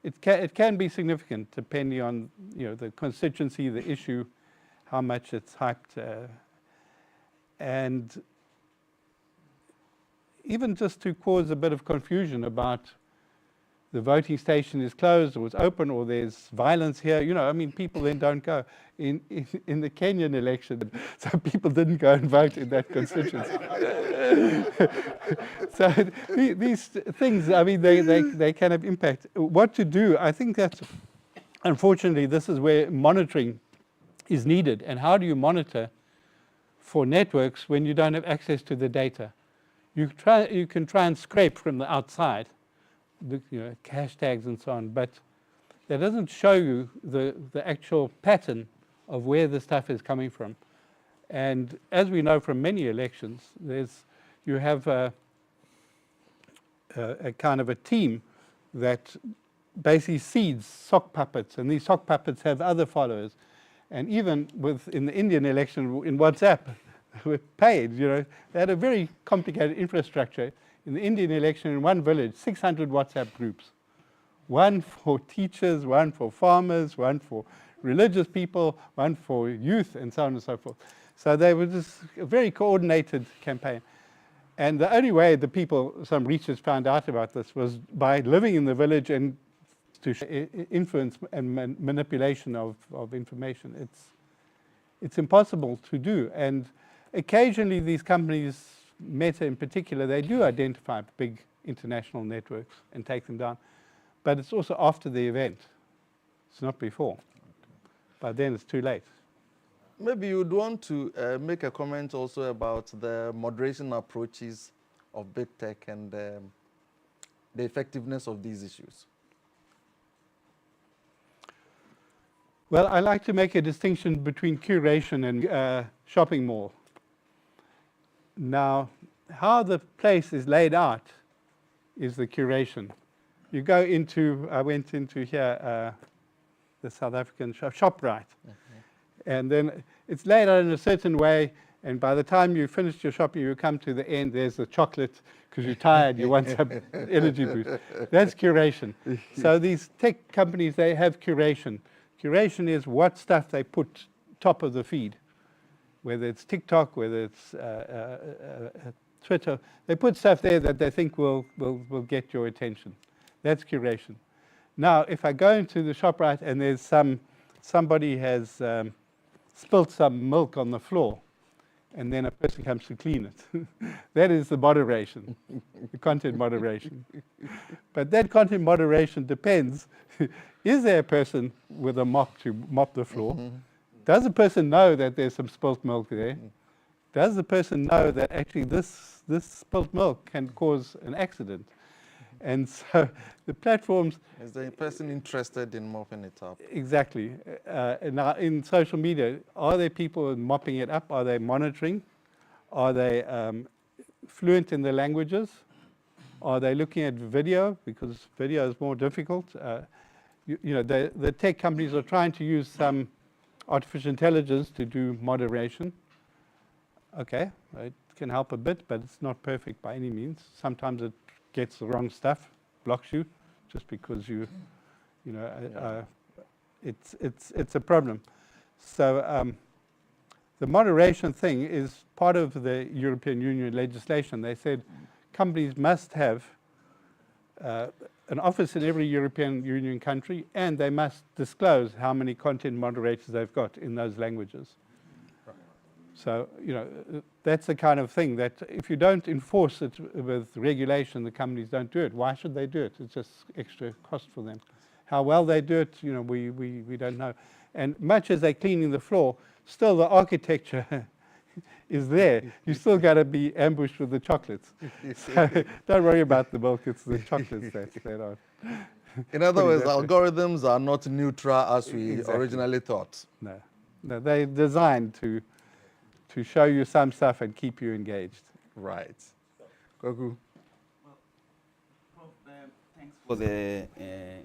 A: it can be significant depending on the constituency, the issue, how much it's hyped, and even just to cause a bit of confusion about the voting station is closed or it's open or there's violence here. People then don't go. In the Kenyan election, so people didn't go and vote in that constituency. So these things, they can have impact. What to do? I think that, unfortunately, this is where monitoring is needed. And how do you monitor for networks when you don't have access to the data? You can try and scrape from the outside, hashtags and so on, but that doesn't show you the actual pattern of where the stuff is coming from. And as we know from many elections, you have a kind of a team that basically seeds sock puppets, and these sock puppets have other followers. And even in the Indian election in WhatsApp, were paid. They had a very complicated infrastructure. In the Indian election, in one village, 600 WhatsApp groups. One for teachers, one for farmers, one for religious people, one for youth, and so on and so forth. So they were just a very coordinated campaign. And the only way the people, some researchers found out about this, was by living in the village and to influence and manipulation of information. It's impossible to do. And occasionally these companies, Meta in particular, they do identify big international networks and take them down. But it's also after the event. It's not before. By then it's too late.
C: Maybe you would want to make a comment also about the moderation approaches of big tech and the effectiveness of these issues.
A: Well, I like to make a distinction between curation and shopping mall. Now, how the place is laid out is the curation. You go into, I went into here, the South African ShopRite. And then it's laid out in a certain way, and by the time you finish your shopping, you come to the end, there's the chocolate, because you're tired, you want some energy boost. That's curation. So these tech companies, they have curation. Curation is what stuff they put top of the feed, whether it's TikTok, whether it's Twitter. They put stuff there that they think will get your attention. That's curation. Now, if I go into the ShopRite and there's somebody has spilt some milk on the floor, and then a person comes to clean it. That is the moderation, the content moderation. But that content moderation depends. Is there a person with a mop to mop the floor? Does the person know that there's some spilt milk there? Does the person know that actually this spilt milk can cause an accident? And so the platforms...
C: Is the person interested in mopping it up?
A: Exactly. Now in social media, are there people mopping it up? Are they monitoring? Are they fluent in the languages? Are they looking at video? Because video is more difficult. The tech companies are trying to use some artificial intelligence to do moderation. Okay, it can help a bit, but it's not perfect by any means. Sometimes it gets the wrong stuff, blocks you, just because you it's a problem. So the moderation thing is part of the European Union legislation. They said companies must have an office in every European Union country, and they must disclose how many content moderators they've got in those languages. So, that's the kind of thing that if you don't enforce it with regulation, the companies don't do it. Why should they do it? It's just extra cost for them. How well they do it, we don't know. And much as they're cleaning the floor, still the architecture is there. You still got to be ambushed with the chocolates. So don't worry about the milk, it's the chocolates that are.
C: In other words, algorithms are not neutral as we originally thought.
A: No, they're designed to show you some stuff and keep you engaged.
C: Right. Kwaku.
H: Prof, thanks for the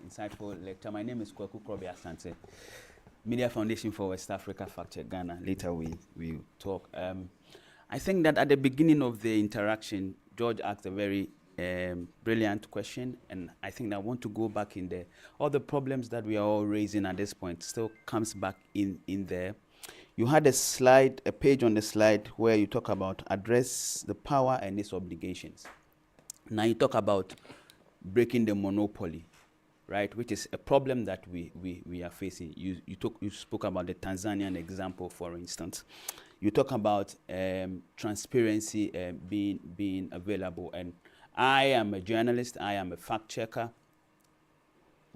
H: insightful lecture. My name is Kwaku Krobi Asante, Media Foundation for West Africa, Fact Check Ghana. Later we talk. I think that at the beginning of the interaction, George asked a very brilliant question, and I think that I want to go back in there. All the problems that we are all raising at this point still comes back in there. You had a page on the slide where you talk about address the power and its obligations. Now you talk about breaking the monopoly, right, which is a problem that we are facing. You spoke about the Tanzanian example, for instance. You talk about transparency being available, and I am a journalist, I am a fact checker.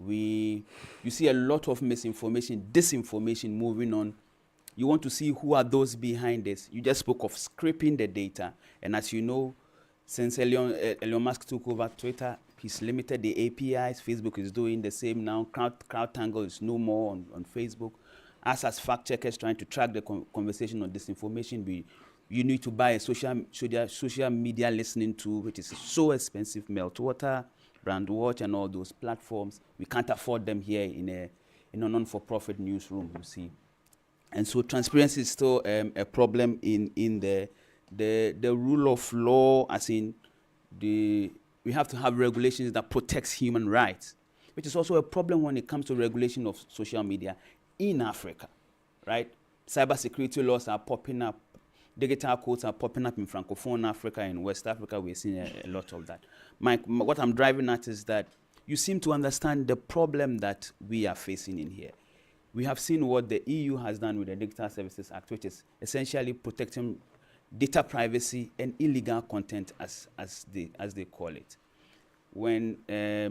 H: You see a lot of misinformation, disinformation moving on. You want to see who are those behind this. You just spoke of scraping the data, and as you know, since Elon Musk took over Twitter, he's limited the APIs. Facebook is doing the same now. CrowdTangle is no more on Facebook. Us as fact checkers trying to track the conversation on disinformation, you need to buy a social media listening tool, which is so expensive. Meltwater, Brandwatch, and all those platforms. We can't afford them here in a non-for-profit newsroom, you see. And so transparency is still a problem in the rule of law, as in we have to have regulations that protects human rights, which is also a problem when it comes to regulation of social media in Africa, right? Cybersecurity laws are popping up. Digital codes are popping up in Francophone Africa and West Africa. We're seeing a lot of that. What I'm driving at is that you seem to understand the problem that we are facing in here. We have seen what the EU has done with the Digital Services Act, which is essentially protecting data privacy and illegal content, as they call it. When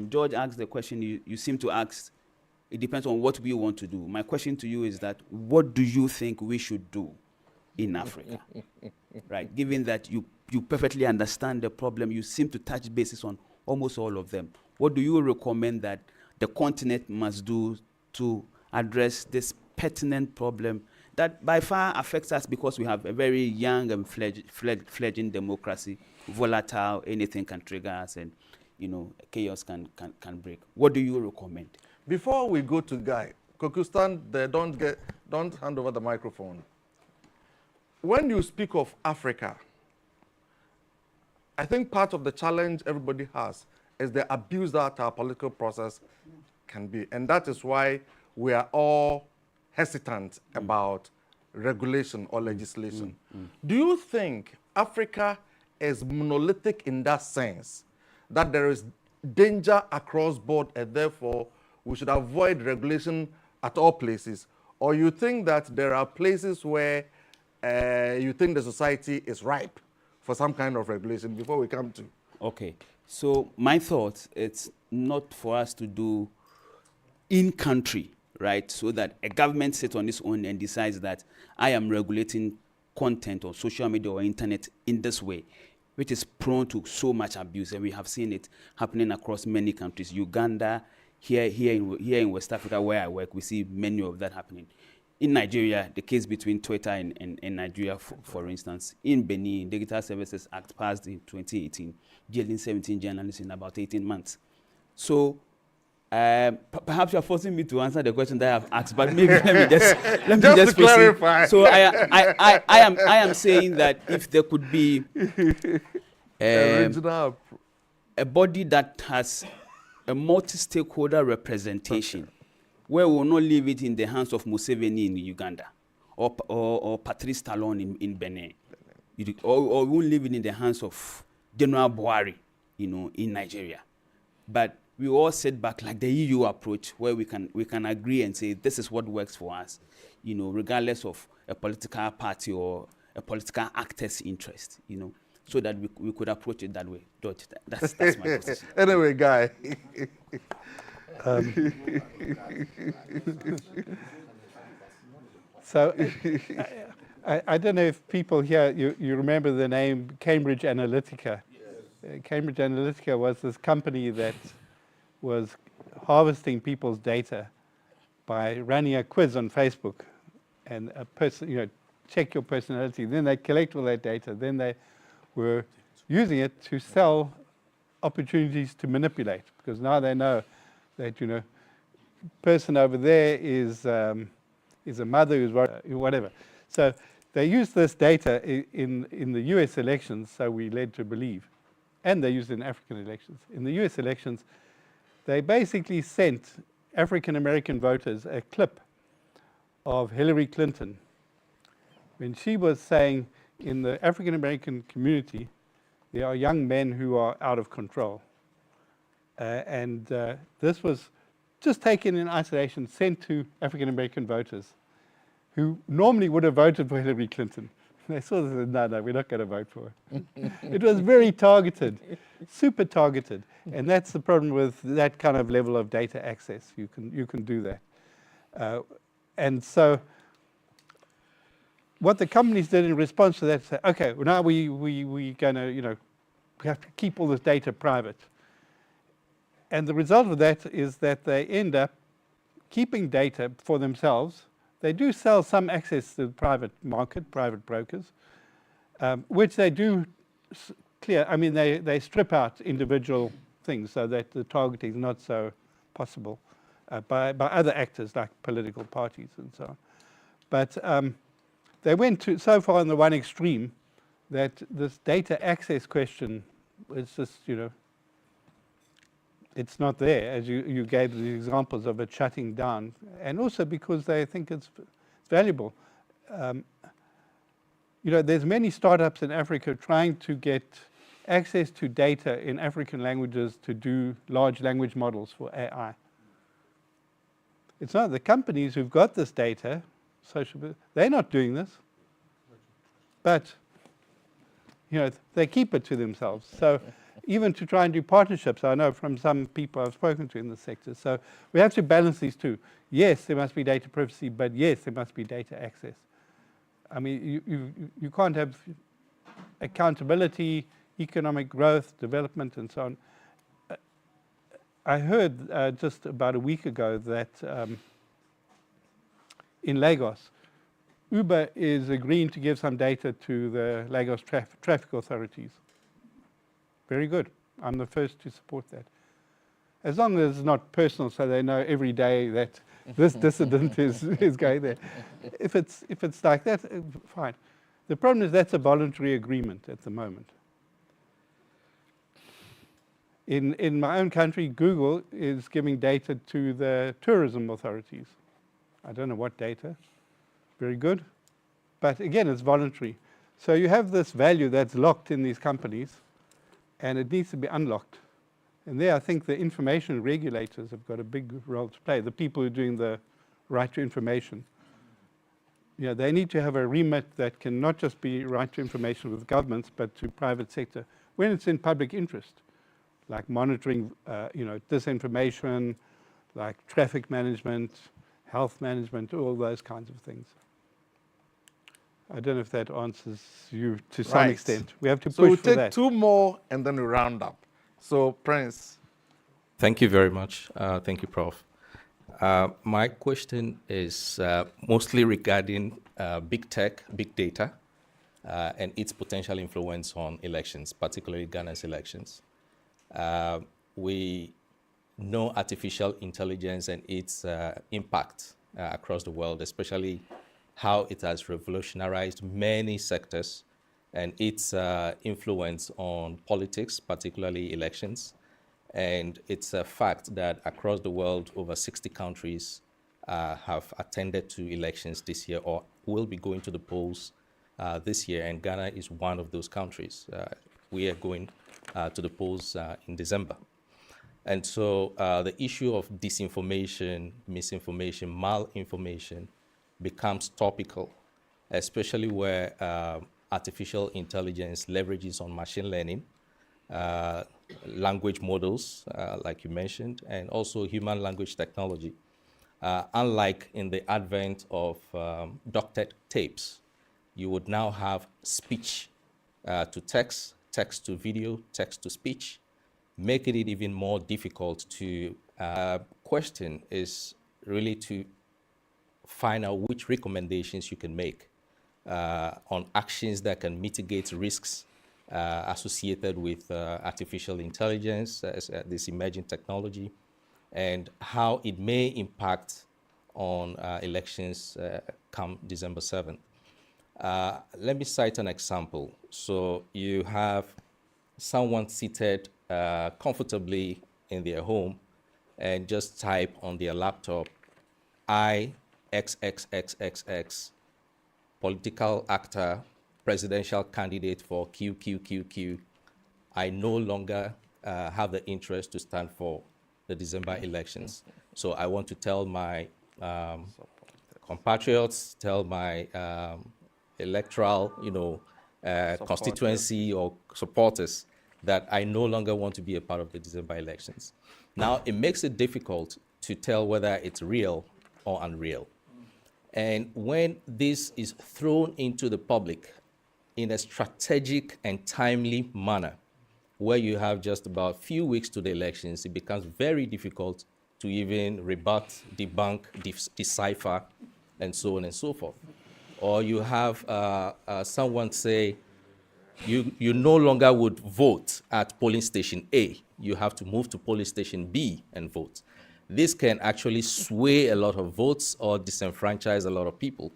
H: George asked the question, you seem to ask, it depends on what we want to do. My question to you is that, what do you think we should do in Africa? Right? Given that you perfectly understand the problem, you seem to touch bases on almost all of them. What do you recommend that the continent must do to address this pertinent problem that by far affects us because we have a very young and fledgling democracy, volatile, anything can trigger us, and chaos can break. What do you recommend?
C: Before we go to Guy, Kwaku, stand there, don't hand over the microphone. When you speak of Africa, I think part of the challenge everybody has is the abuse that our political process can be, and that is why we are all hesitant about regulation or legislation. Do you think Africa is monolithic in that sense, that there is danger across board and therefore we should avoid regulation at all places? Or you think that there are places where you think the society is ripe for some kind of regulation before we come to?
H: Okay, so my thought, it's not for us to do in country, right? So that a government sits on its own and decides that I am regulating content or social media or internet in this way, which is prone to so much abuse, and we have seen it happening across many countries. Uganda, here in West Africa where I work, we see many of that happening. In Nigeria, the case between Twitter and Nigeria, for instance. In Benin, Digital Services Act passed in 2018, jailing 17 journalists in about 18 months. So perhaps you're forcing me to answer the question that I've asked, but maybe let me just
C: clarify.
H: So I am saying that if there could be
C: Original.
H: a body that has a multi-stakeholder representation, where we will not leave it in the hands of Museveni in Uganda or Patrice Talon in Benin. Or we won't leave it in the hands of General Buhari, in Nigeria. But we all set back like the EU approach, where we can agree and say this is what works for us, regardless of a political party or a political actor's interest, so that we could approach it that way. Dodge, that's my position.
C: Anyway, Guy.
A: So I don't know if people here, you remember the name Cambridge Analytica. Cambridge Analytica was this company that was harvesting people's data by running a quiz on Facebook, and a person, check your personality. Then they collect all that data. Then they were using it to sell opportunities to manipulate, because now they know that person over there is a mother who's whatever. So they used this data in the U.S. elections, so we led to believe, and they used it in African elections. In the U.S. elections, they basically sent African American voters a clip of Hillary Clinton when she was saying, in the African American community, there are young men who are out of control. And this was just taken in isolation, sent to African American voters who normally would have voted for Hillary Clinton. They saw this and said, no, we're not going to vote for her. It was very targeted, super targeted. And that's the problem with that kind of level of data access. You can do that. And so what the companies did in response to that, say, okay, well, now we're going to, we have to keep all this data private. And the result of that is that they end up keeping data for themselves. They do sell some access to the private market, private brokers, which they do clear. I mean, they strip out individual things so that the targeting is not so possible by other actors like political parties and so on. But they went so far on the one extreme that this data access question is just, it's not there, as you gave the examples of it shutting down, and also because they think it's valuable. There's many startups in Africa trying to get access to data in African languages to do large language models for AI. It's not the companies who've got this data, they're not doing this, but they keep it to themselves. So even to try and do partnerships, I know from some people I've spoken to in the sector. So we have to balance these two. Yes, there must be data privacy, but yes, there must be data access. I mean, you can't have accountability, economic growth, development, and so on. I heard just about a week ago that in Lagos, Uber is agreeing to give some data to the Lagos traffic authorities. Very good. I'm the first to support that. As long as it's not personal, so they know every day that this dissident is going there. If it's like that, fine. The problem is that's a voluntary agreement at the moment. In my own country, Google is giving data to the tourism authorities. I don't know what data. Very good. But again, it's voluntary. So you have this value that's locked in these companies, and it needs to be unlocked. And there, I think the information regulators have got a big role to play, the people who are doing the right to information. They need to have a remit that can not just be right to information with governments, but to private sector, when it's in public interest, like monitoring, disinformation, like traffic management, health management, all those kinds of things. I don't know if that answers you to some extent. We have to push for that.
C: So we'll take two more and then we round up. So, Prince.
I: Thank you very much. Thank you, Prof. My question is mostly regarding big tech, big data, and its potential influence on elections, particularly Ghana's elections. We know artificial intelligence and its impact across the world, especially how it has revolutionized many sectors and its influence on politics, particularly elections. And it's a fact that across the world, over 60 countries have attended to elections this year or will be going to the polls this year, and Ghana is one of those countries. We are going to the polls in December. And so the issue of disinformation, misinformation, malinformation becomes topical, especially where artificial intelligence leverages on machine learning, language models, like you mentioned, and also human language technology. Unlike in the advent of doctored tapes, you would now have speech to text, text to video, text to speech, making it even more difficult to question is really to find out which recommendations you can make on actions that can mitigate risks associated with artificial intelligence, this emerging technology, and how it may impact on elections come December 7th. Let me cite an example. So you have someone seated comfortably in their home and just type on their laptop, XXXXX, political actor, presidential candidate for QQQQ. I no longer have the interest to stand for the December elections. So I want to tell my compatriots, tell my electoral, constituency or supporters that I no longer want to be a part of the December elections. Now, it makes it difficult to tell whether it's real or unreal. And when this is thrown into the public in a strategic and timely manner, where you have just about a few weeks to the elections, it becomes very difficult to even rebut, debunk, decipher, and so on and so forth. Or you have someone say, you no longer would vote at polling station A. You have to move to polling station B and vote. This can actually sway a lot of votes or disenfranchise a lot of people,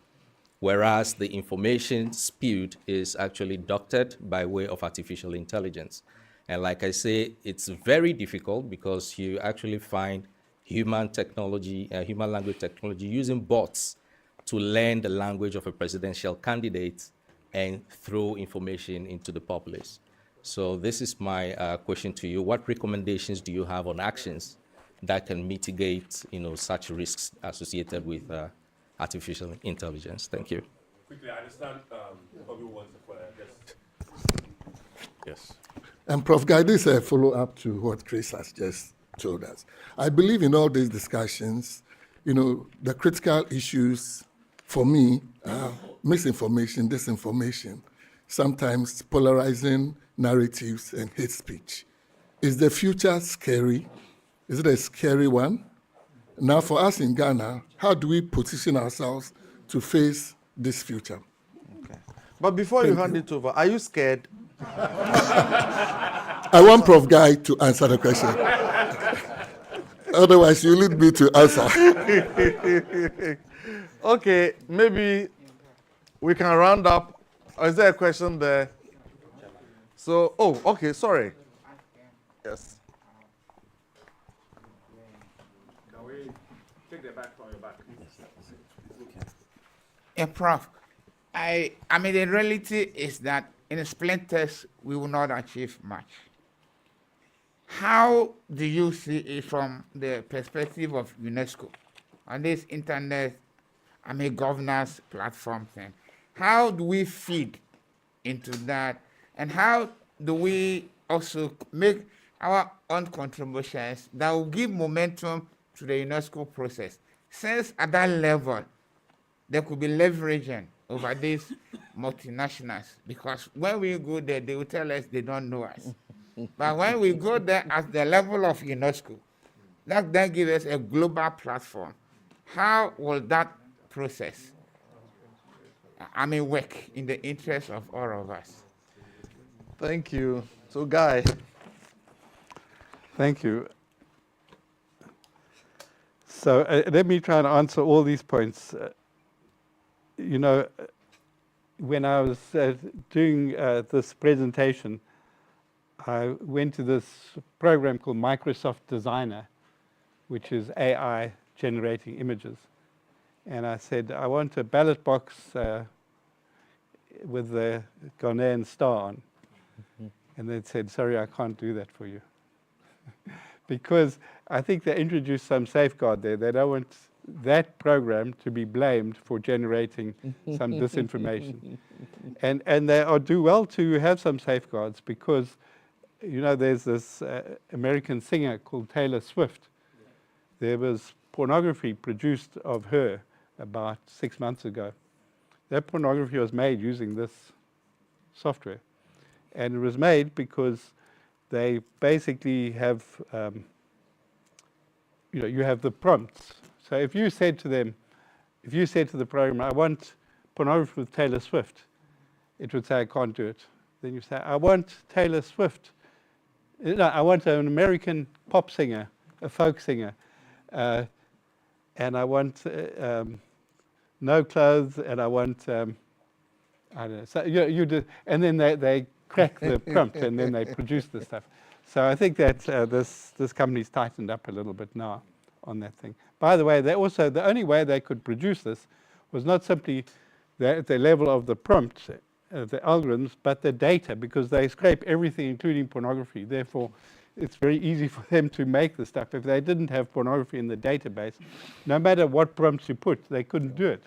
I: whereas the information spewed is actually doctored by way of artificial intelligence. And like I say, it's very difficult because you actually find human technology, human language technology using bots to learn the language of a presidential candidate and throw information into the populace. So this is my question to you. What recommendations do you have on actions that can mitigate, such risks associated with artificial intelligence? Thank you.
B: Quickly, I understand Bobby wants to follow. Yes.
E: And Prof. Guy, this is a follow-up to what Chris has just told us. I believe in all these discussions, the critical issues for me are misinformation, disinformation, sometimes polarizing narratives and hate speech. Is the future scary? Is it a scary one? Now, for us in Ghana, how do we position ourselves to face this future?
C: Okay. But before you hand it over, are you scared?
E: I want Prof. Guy to answer the question. Otherwise, you lead me to answer.
C: Okay, maybe we can round up. Or is there a question there? So, okay, sorry. Yes.
B: Can we take the back from your back?
J: Prof, I mean, the reality is that in a split test, we will not achieve much. How do you see it from the perspective of UNESCO on this internet, governance platform thing? How do we feed into that? And how do we also make our own contributions that will give momentum to the UNESCO process? Since at that level, there could be leveraging over these multinationals, because when we go there, they will tell us they don't know us. But when we go there at the level of UNESCO, that then gives us a global platform. How will that process, work in the interest of all of us?
C: Thank you. So, Guy.
A: Thank you. So let me try and answer all these points. When I was doing this presentation, I went to this program called Microsoft Designer, which is AI generating images. and I said, I want a ballot box with the Ghanaian star on. And they said, sorry, I can't do that for you. Because I think they introduced some safeguard there. They don't want that program to be blamed for generating some disinformation. And they do well to have some safeguards because, you know, there's this American singer called Taylor Swift. There was pornography produced of her about 6 months ago. That pornography was made using this software. And it was made because they basically have, you know, you have the prompts. So if you said to them, if you said to the program, I want pornography with Taylor Swift, it would say, I can't do it. Then you say, I want Taylor Swift. No, I want an American pop singer, a folk singer. And I want no clothes, and I want, I don't know. So you do, and then they crack the prompt, and then they produce the stuff. So I think that this company's tightened up a little bit now on that thing. By the way, they also, the only way they could produce this was not simply the level of the prompt, the algorithms, but the data, because they scrape everything, including pornography. Therefore, it's very easy for them to make the stuff. If they didn't have pornography in the database, no matter what prompts you put, they couldn't do it.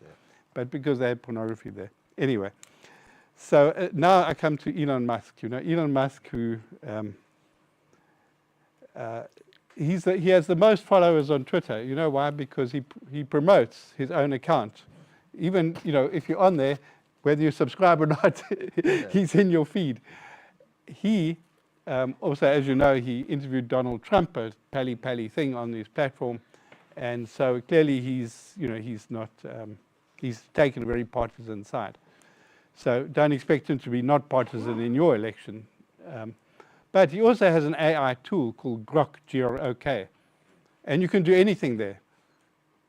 A: But because they had pornography there. Anyway, so now I come to Elon Musk. You know, Elon Musk, who he has the most followers on Twitter. You know why? Because he promotes his own account. Even, you know, if you're on there, whether you subscribe or not, he's in your feed. He also, as you know, he interviewed Donald Trump, a pally thing on his platform, and so clearly he's, you know, he's not, he's taken a very partisan side. So don't expect him to be not partisan in your election. But he also has an AI tool called Grok, G-R-O-K, and you can do anything there.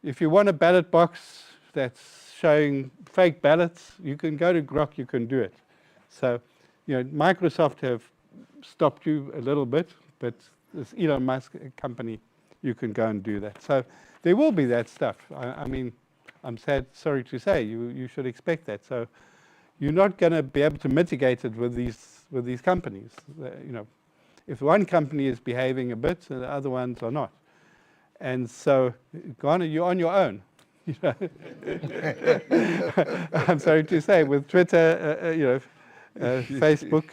A: If you want a ballot box that's showing fake ballots, you can go to Grok, you can do it. So, you know, Microsoft have stopped you a little bit, but this Elon Musk company, you can go and do that. So there will be that stuff. I mean, I'm sorry to say, you should expect that. So you're not going to be able to mitigate it with these companies. You know, if one company is behaving a bit, the other ones are not. And so, Ghana, you're on your own. You know? I'm sorry to say, with Twitter, you know, Facebook,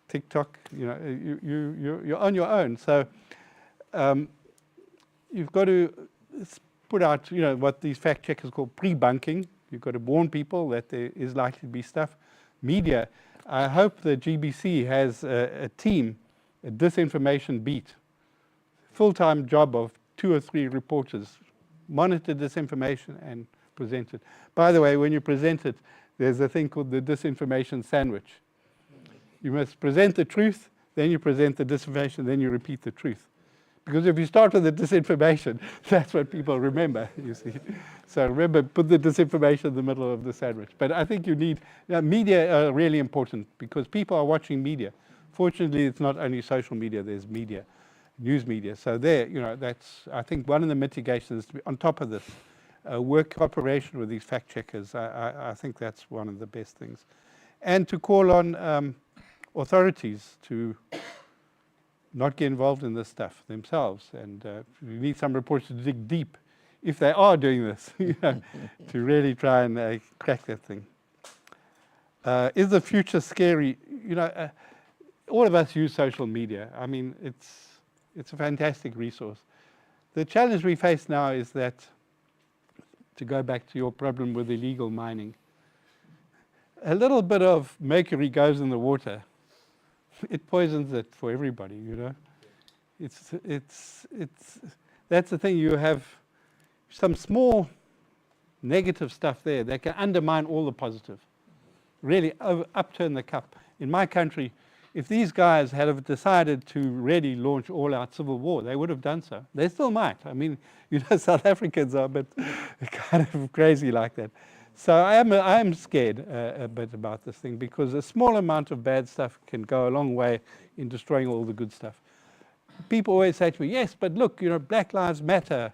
A: TikTok, you know, you're on your own. So you've got to put out, you know, what these fact checkers call pre-bunking. You've got to warn people that there is likely to be stuff. Media, I hope the GBC has a team, a disinformation beat, full-time job of 2 or 3 reporters, monitor disinformation and present it. By the way, when you present it, there's a thing called the disinformation sandwich. You must present the truth, then you present the disinformation, then you repeat the truth. Because if you start with the disinformation, that's what people remember, you see. So remember, put the disinformation in the middle of the sandwich. But I think you need, media are really important because people are watching media. Fortunately, it's not only social media, there's media, news media. So there, you know, that's, I think one of the mitigations, on top of this, work cooperation with these fact checkers. I think that's one of the best things. And to call on authorities to not get involved in this stuff themselves. And we need some reports to dig deep, if they are doing this, you know, to really try and crack that thing. Is the future scary? You know, all of us use social media. I mean, it's a fantastic resource. The challenge we face now is that, to go back to your problem with illegal mining, a little bit of mercury goes in the water, it poisons it for everybody, you know. That's the thing. You have some small negative stuff there that can undermine all the positive, really upturn the cup. In my country, if these guys had have decided to really launch all-out civil war, they would have done so. They still might. I mean, you know, South Africans are a bit kind of crazy like that. So I am scared a bit about this thing because a small amount of bad stuff can go a long way in destroying all the good stuff. People always say to me, yes, but look, you know, Black Lives Matter,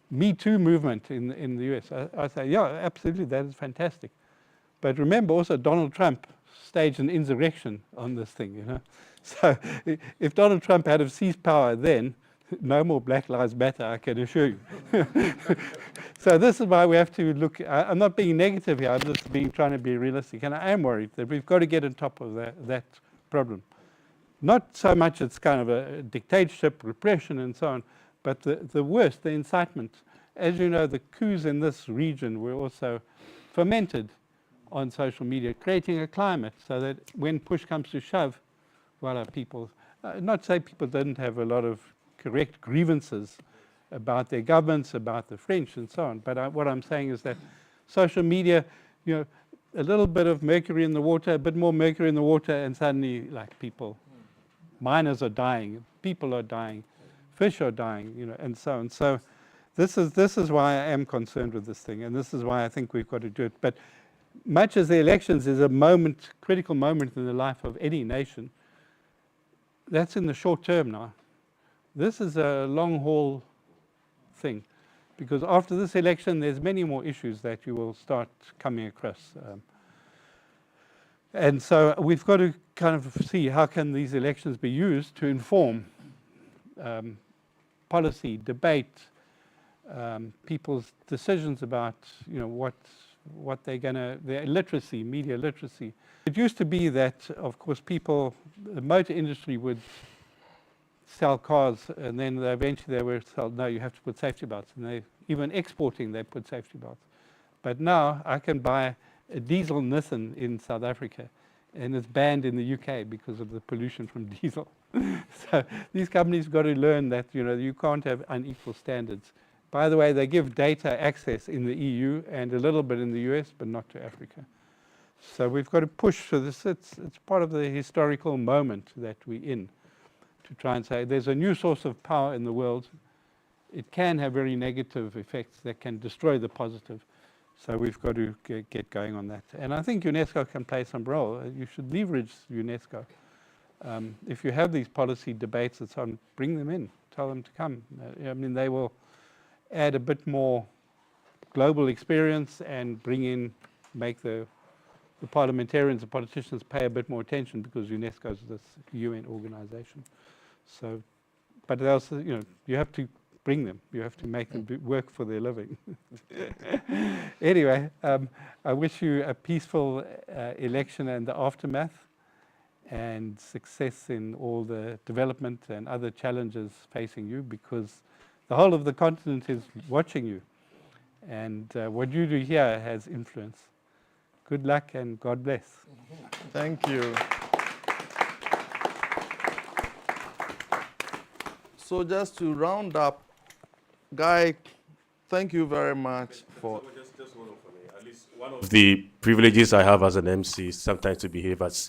A: Me Too movement in the US. I say, yeah, absolutely, that is fantastic. But remember also Donald Trump staged an insurrection on this thing, you know. So if Donald Trump had have seized power then, no more Black Lives Matter, I can assure you. So this is why we have to look, I'm not being negative here, I'm just trying to be realistic. And I am worried that we've got to get on top of that problem. Not so much it's kind of a dictatorship, repression and so on, but the worst, the incitement. As you know, the coups in this region were also fomented on social media, creating a climate so that when push comes to shove, well, people, not say people didn't have a lot of correct grievances about their governments, about the French and so on, but what I'm saying is that social media, you know, a little bit of mercury in the water, a bit more mercury in the water, and suddenly, like, people, miners are dying, people are dying, fish are dying, you know, and so on. So this is why I am concerned with this thing, and this is why I think we've got to do it. But much as the elections is a moment, critical moment in the life of any nation, that's in the short term now. This is a long haul thing, because after this election, there's many more issues that you will start coming across. And so we've got to kind of see how can these elections be used to inform policy, debate, people's decisions about, you know, what they're gonna, their literacy, media literacy. It used to be that, of course, people, the motor industry would sell cars, and then eventually they were told, no, you have to put safety belts. And they, even exporting, they put safety belts. But now I can buy a diesel Nissan in South Africa, and it's banned in the UK because of the pollution from diesel. So these companies have got to learn that, you know, you can't have unequal standards. By the way, they give data access in the EU and a little bit in the US, but not to Africa. So we've got to push for this. It's part of the historical moment that we're in, to try and say there's a new source of power in the world. It can have very negative effects that can destroy the positive. So we've got to get going on that. And I think UNESCO can play some role. You should leverage UNESCO. If you have these policy debates and so on, bring them in, tell them to come. I mean, they will add a bit more global experience and bring in, make the parliamentarians and politicians pay a bit more attention, because UNESCO is this UN organization. So, but they also, you know, you have to bring them. You have to make them work for their living. Anyway, I wish you a peaceful election and the aftermath, and success in all the development and other challenges facing you, because the whole of the continent is watching you. And what you do here has influence. Good luck and God bless.
C: Thank you. So just to round up, Guy, thank you very much for...
B: Just one for me. At least one of the privileges I have as an MC is sometimes to behave as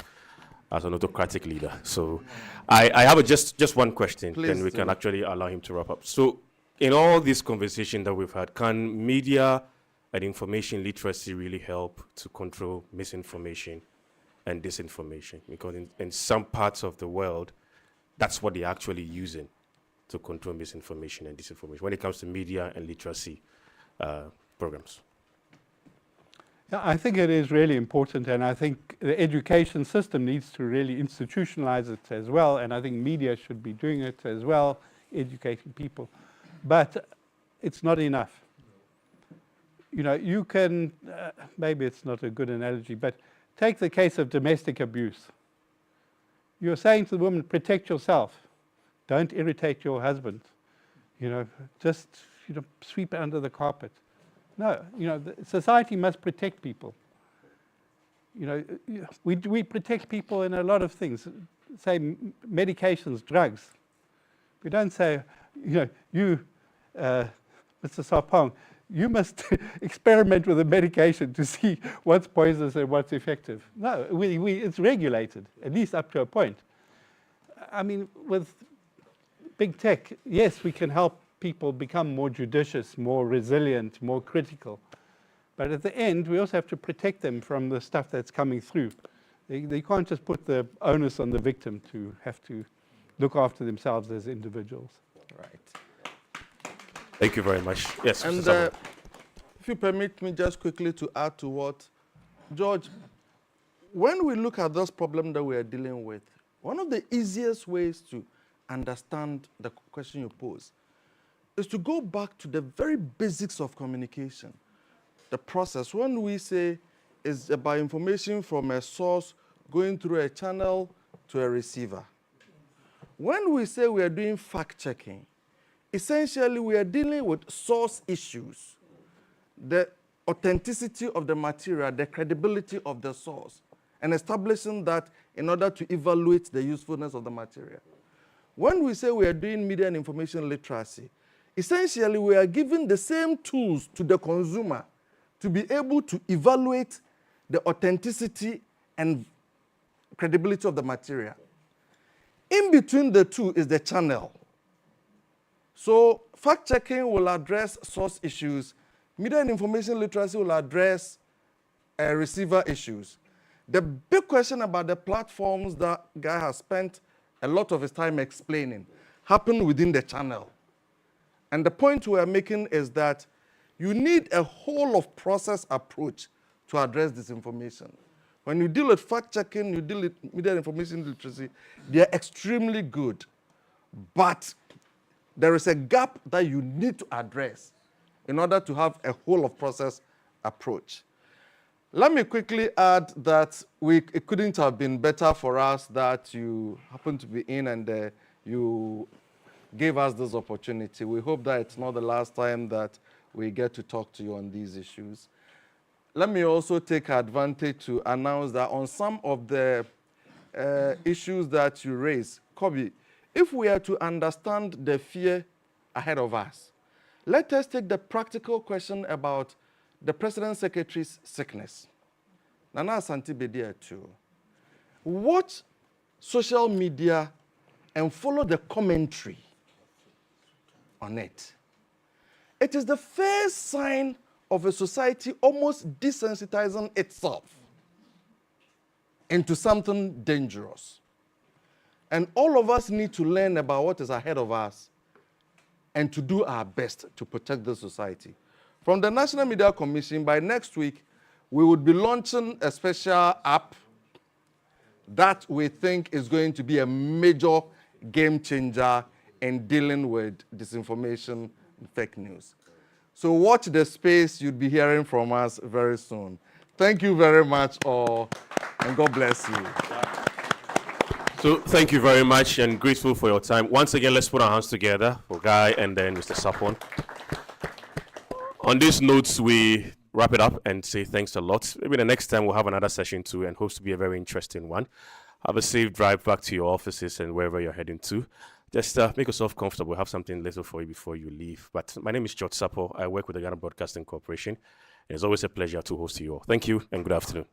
B: an autocratic leader. So I have just one question,
C: Please
B: then we
C: do.
B: can actually allow him to wrap up. So in all this conversation that we've had, can media and information literacy really help to control misinformation and disinformation? Because in some parts of the world, that's what they're actually using to control misinformation and disinformation when it comes to media and literacy programs.
A: Yeah, I think it is really important, and I think the education system needs to really institutionalize it as well, and I think media should be doing it as well, educating people. But it's not enough. You know, you can, maybe it's not a good analogy, but take the case of domestic abuse. You're saying to the woman, protect yourself. Don't irritate your husband. You know, just, you know, sweep it under the carpet. No, you know, society must protect people. You know, we protect people in a lot of things. Say medications, drugs. We don't say, you know, you, Mr. Sarpong, you must experiment with a medication to see what's poisonous and what's effective. No, it's regulated, at least up to a point. I mean, with big tech, yes, we can help people become more judicious, more resilient, more critical. But at the end, we also have to protect them from the stuff that's coming through. They can't just put the onus on the victim to have to look after themselves as individuals.
C: Right.
B: Thank you very much. Yes,
C: And
B: Mr. Samuel.
C: if you permit me just quickly to add to what George, when we look at this problem that we are dealing with, one of the easiest ways to understand the question you pose is to go back to the very basics of communication. The process, when we say is about information from a source going through a channel to a receiver. When we say we are doing fact-checking, essentially we are dealing with source issues, the authenticity of the material, the credibility of the source, and establishing that in order to evaluate the usefulness of the material. When we say we are doing media and information literacy, essentially we are giving the same tools to the consumer to be able to evaluate the authenticity and credibility of the material. In between the two is the channel. So fact-checking will address source issues. Media and information literacy will address receiver issues. The big question about the platforms that Guy has spent a lot of his time explaining happen within the channel. And the point we are making is that you need a whole of process approach to address this information. When you deal with fact-checking, you deal with media and information literacy, they are extremely good. But there is a gap that you need to address in order to have a whole of process approach. Let me quickly add that it couldn't have been better for us that you happened to be in and you gave us this opportunity. We hope that it's not the last time that we get to talk to you on these issues. Let me also take advantage to announce that on some of the issues that you raised, Kobe, if we are to understand the fear ahead of us, let us take the practical question about the President Secretary's sickness. Nana Asante Bedia too. Watch social media and follow the commentary on it. It is the first sign of a society almost desensitizing itself into something dangerous. And all of us need to learn about what is ahead of us and to do our best to protect the society. From the National Media Commission, by next week, we would be launching a special app that we think is going to be a major game changer in dealing with disinformation and fake news. So watch the space. You'll be hearing from us very soon. Thank you very much all, and God bless you.
B: So thank you very much and grateful for your time. Once again, let's put our hands together for Guy and then Mr. Sapon. On these notes, we wrap it up and say thanks a lot. Maybe the next time we'll have another session too and hopes to be a very interesting one. Have a safe drive back to your offices and wherever you're heading to. Just make yourself comfortable. Have something little for you before you leave. But my name is George Sapo. I work with the Ghana Broadcasting Corporation. It's always a pleasure to host you all. Thank you and good afternoon.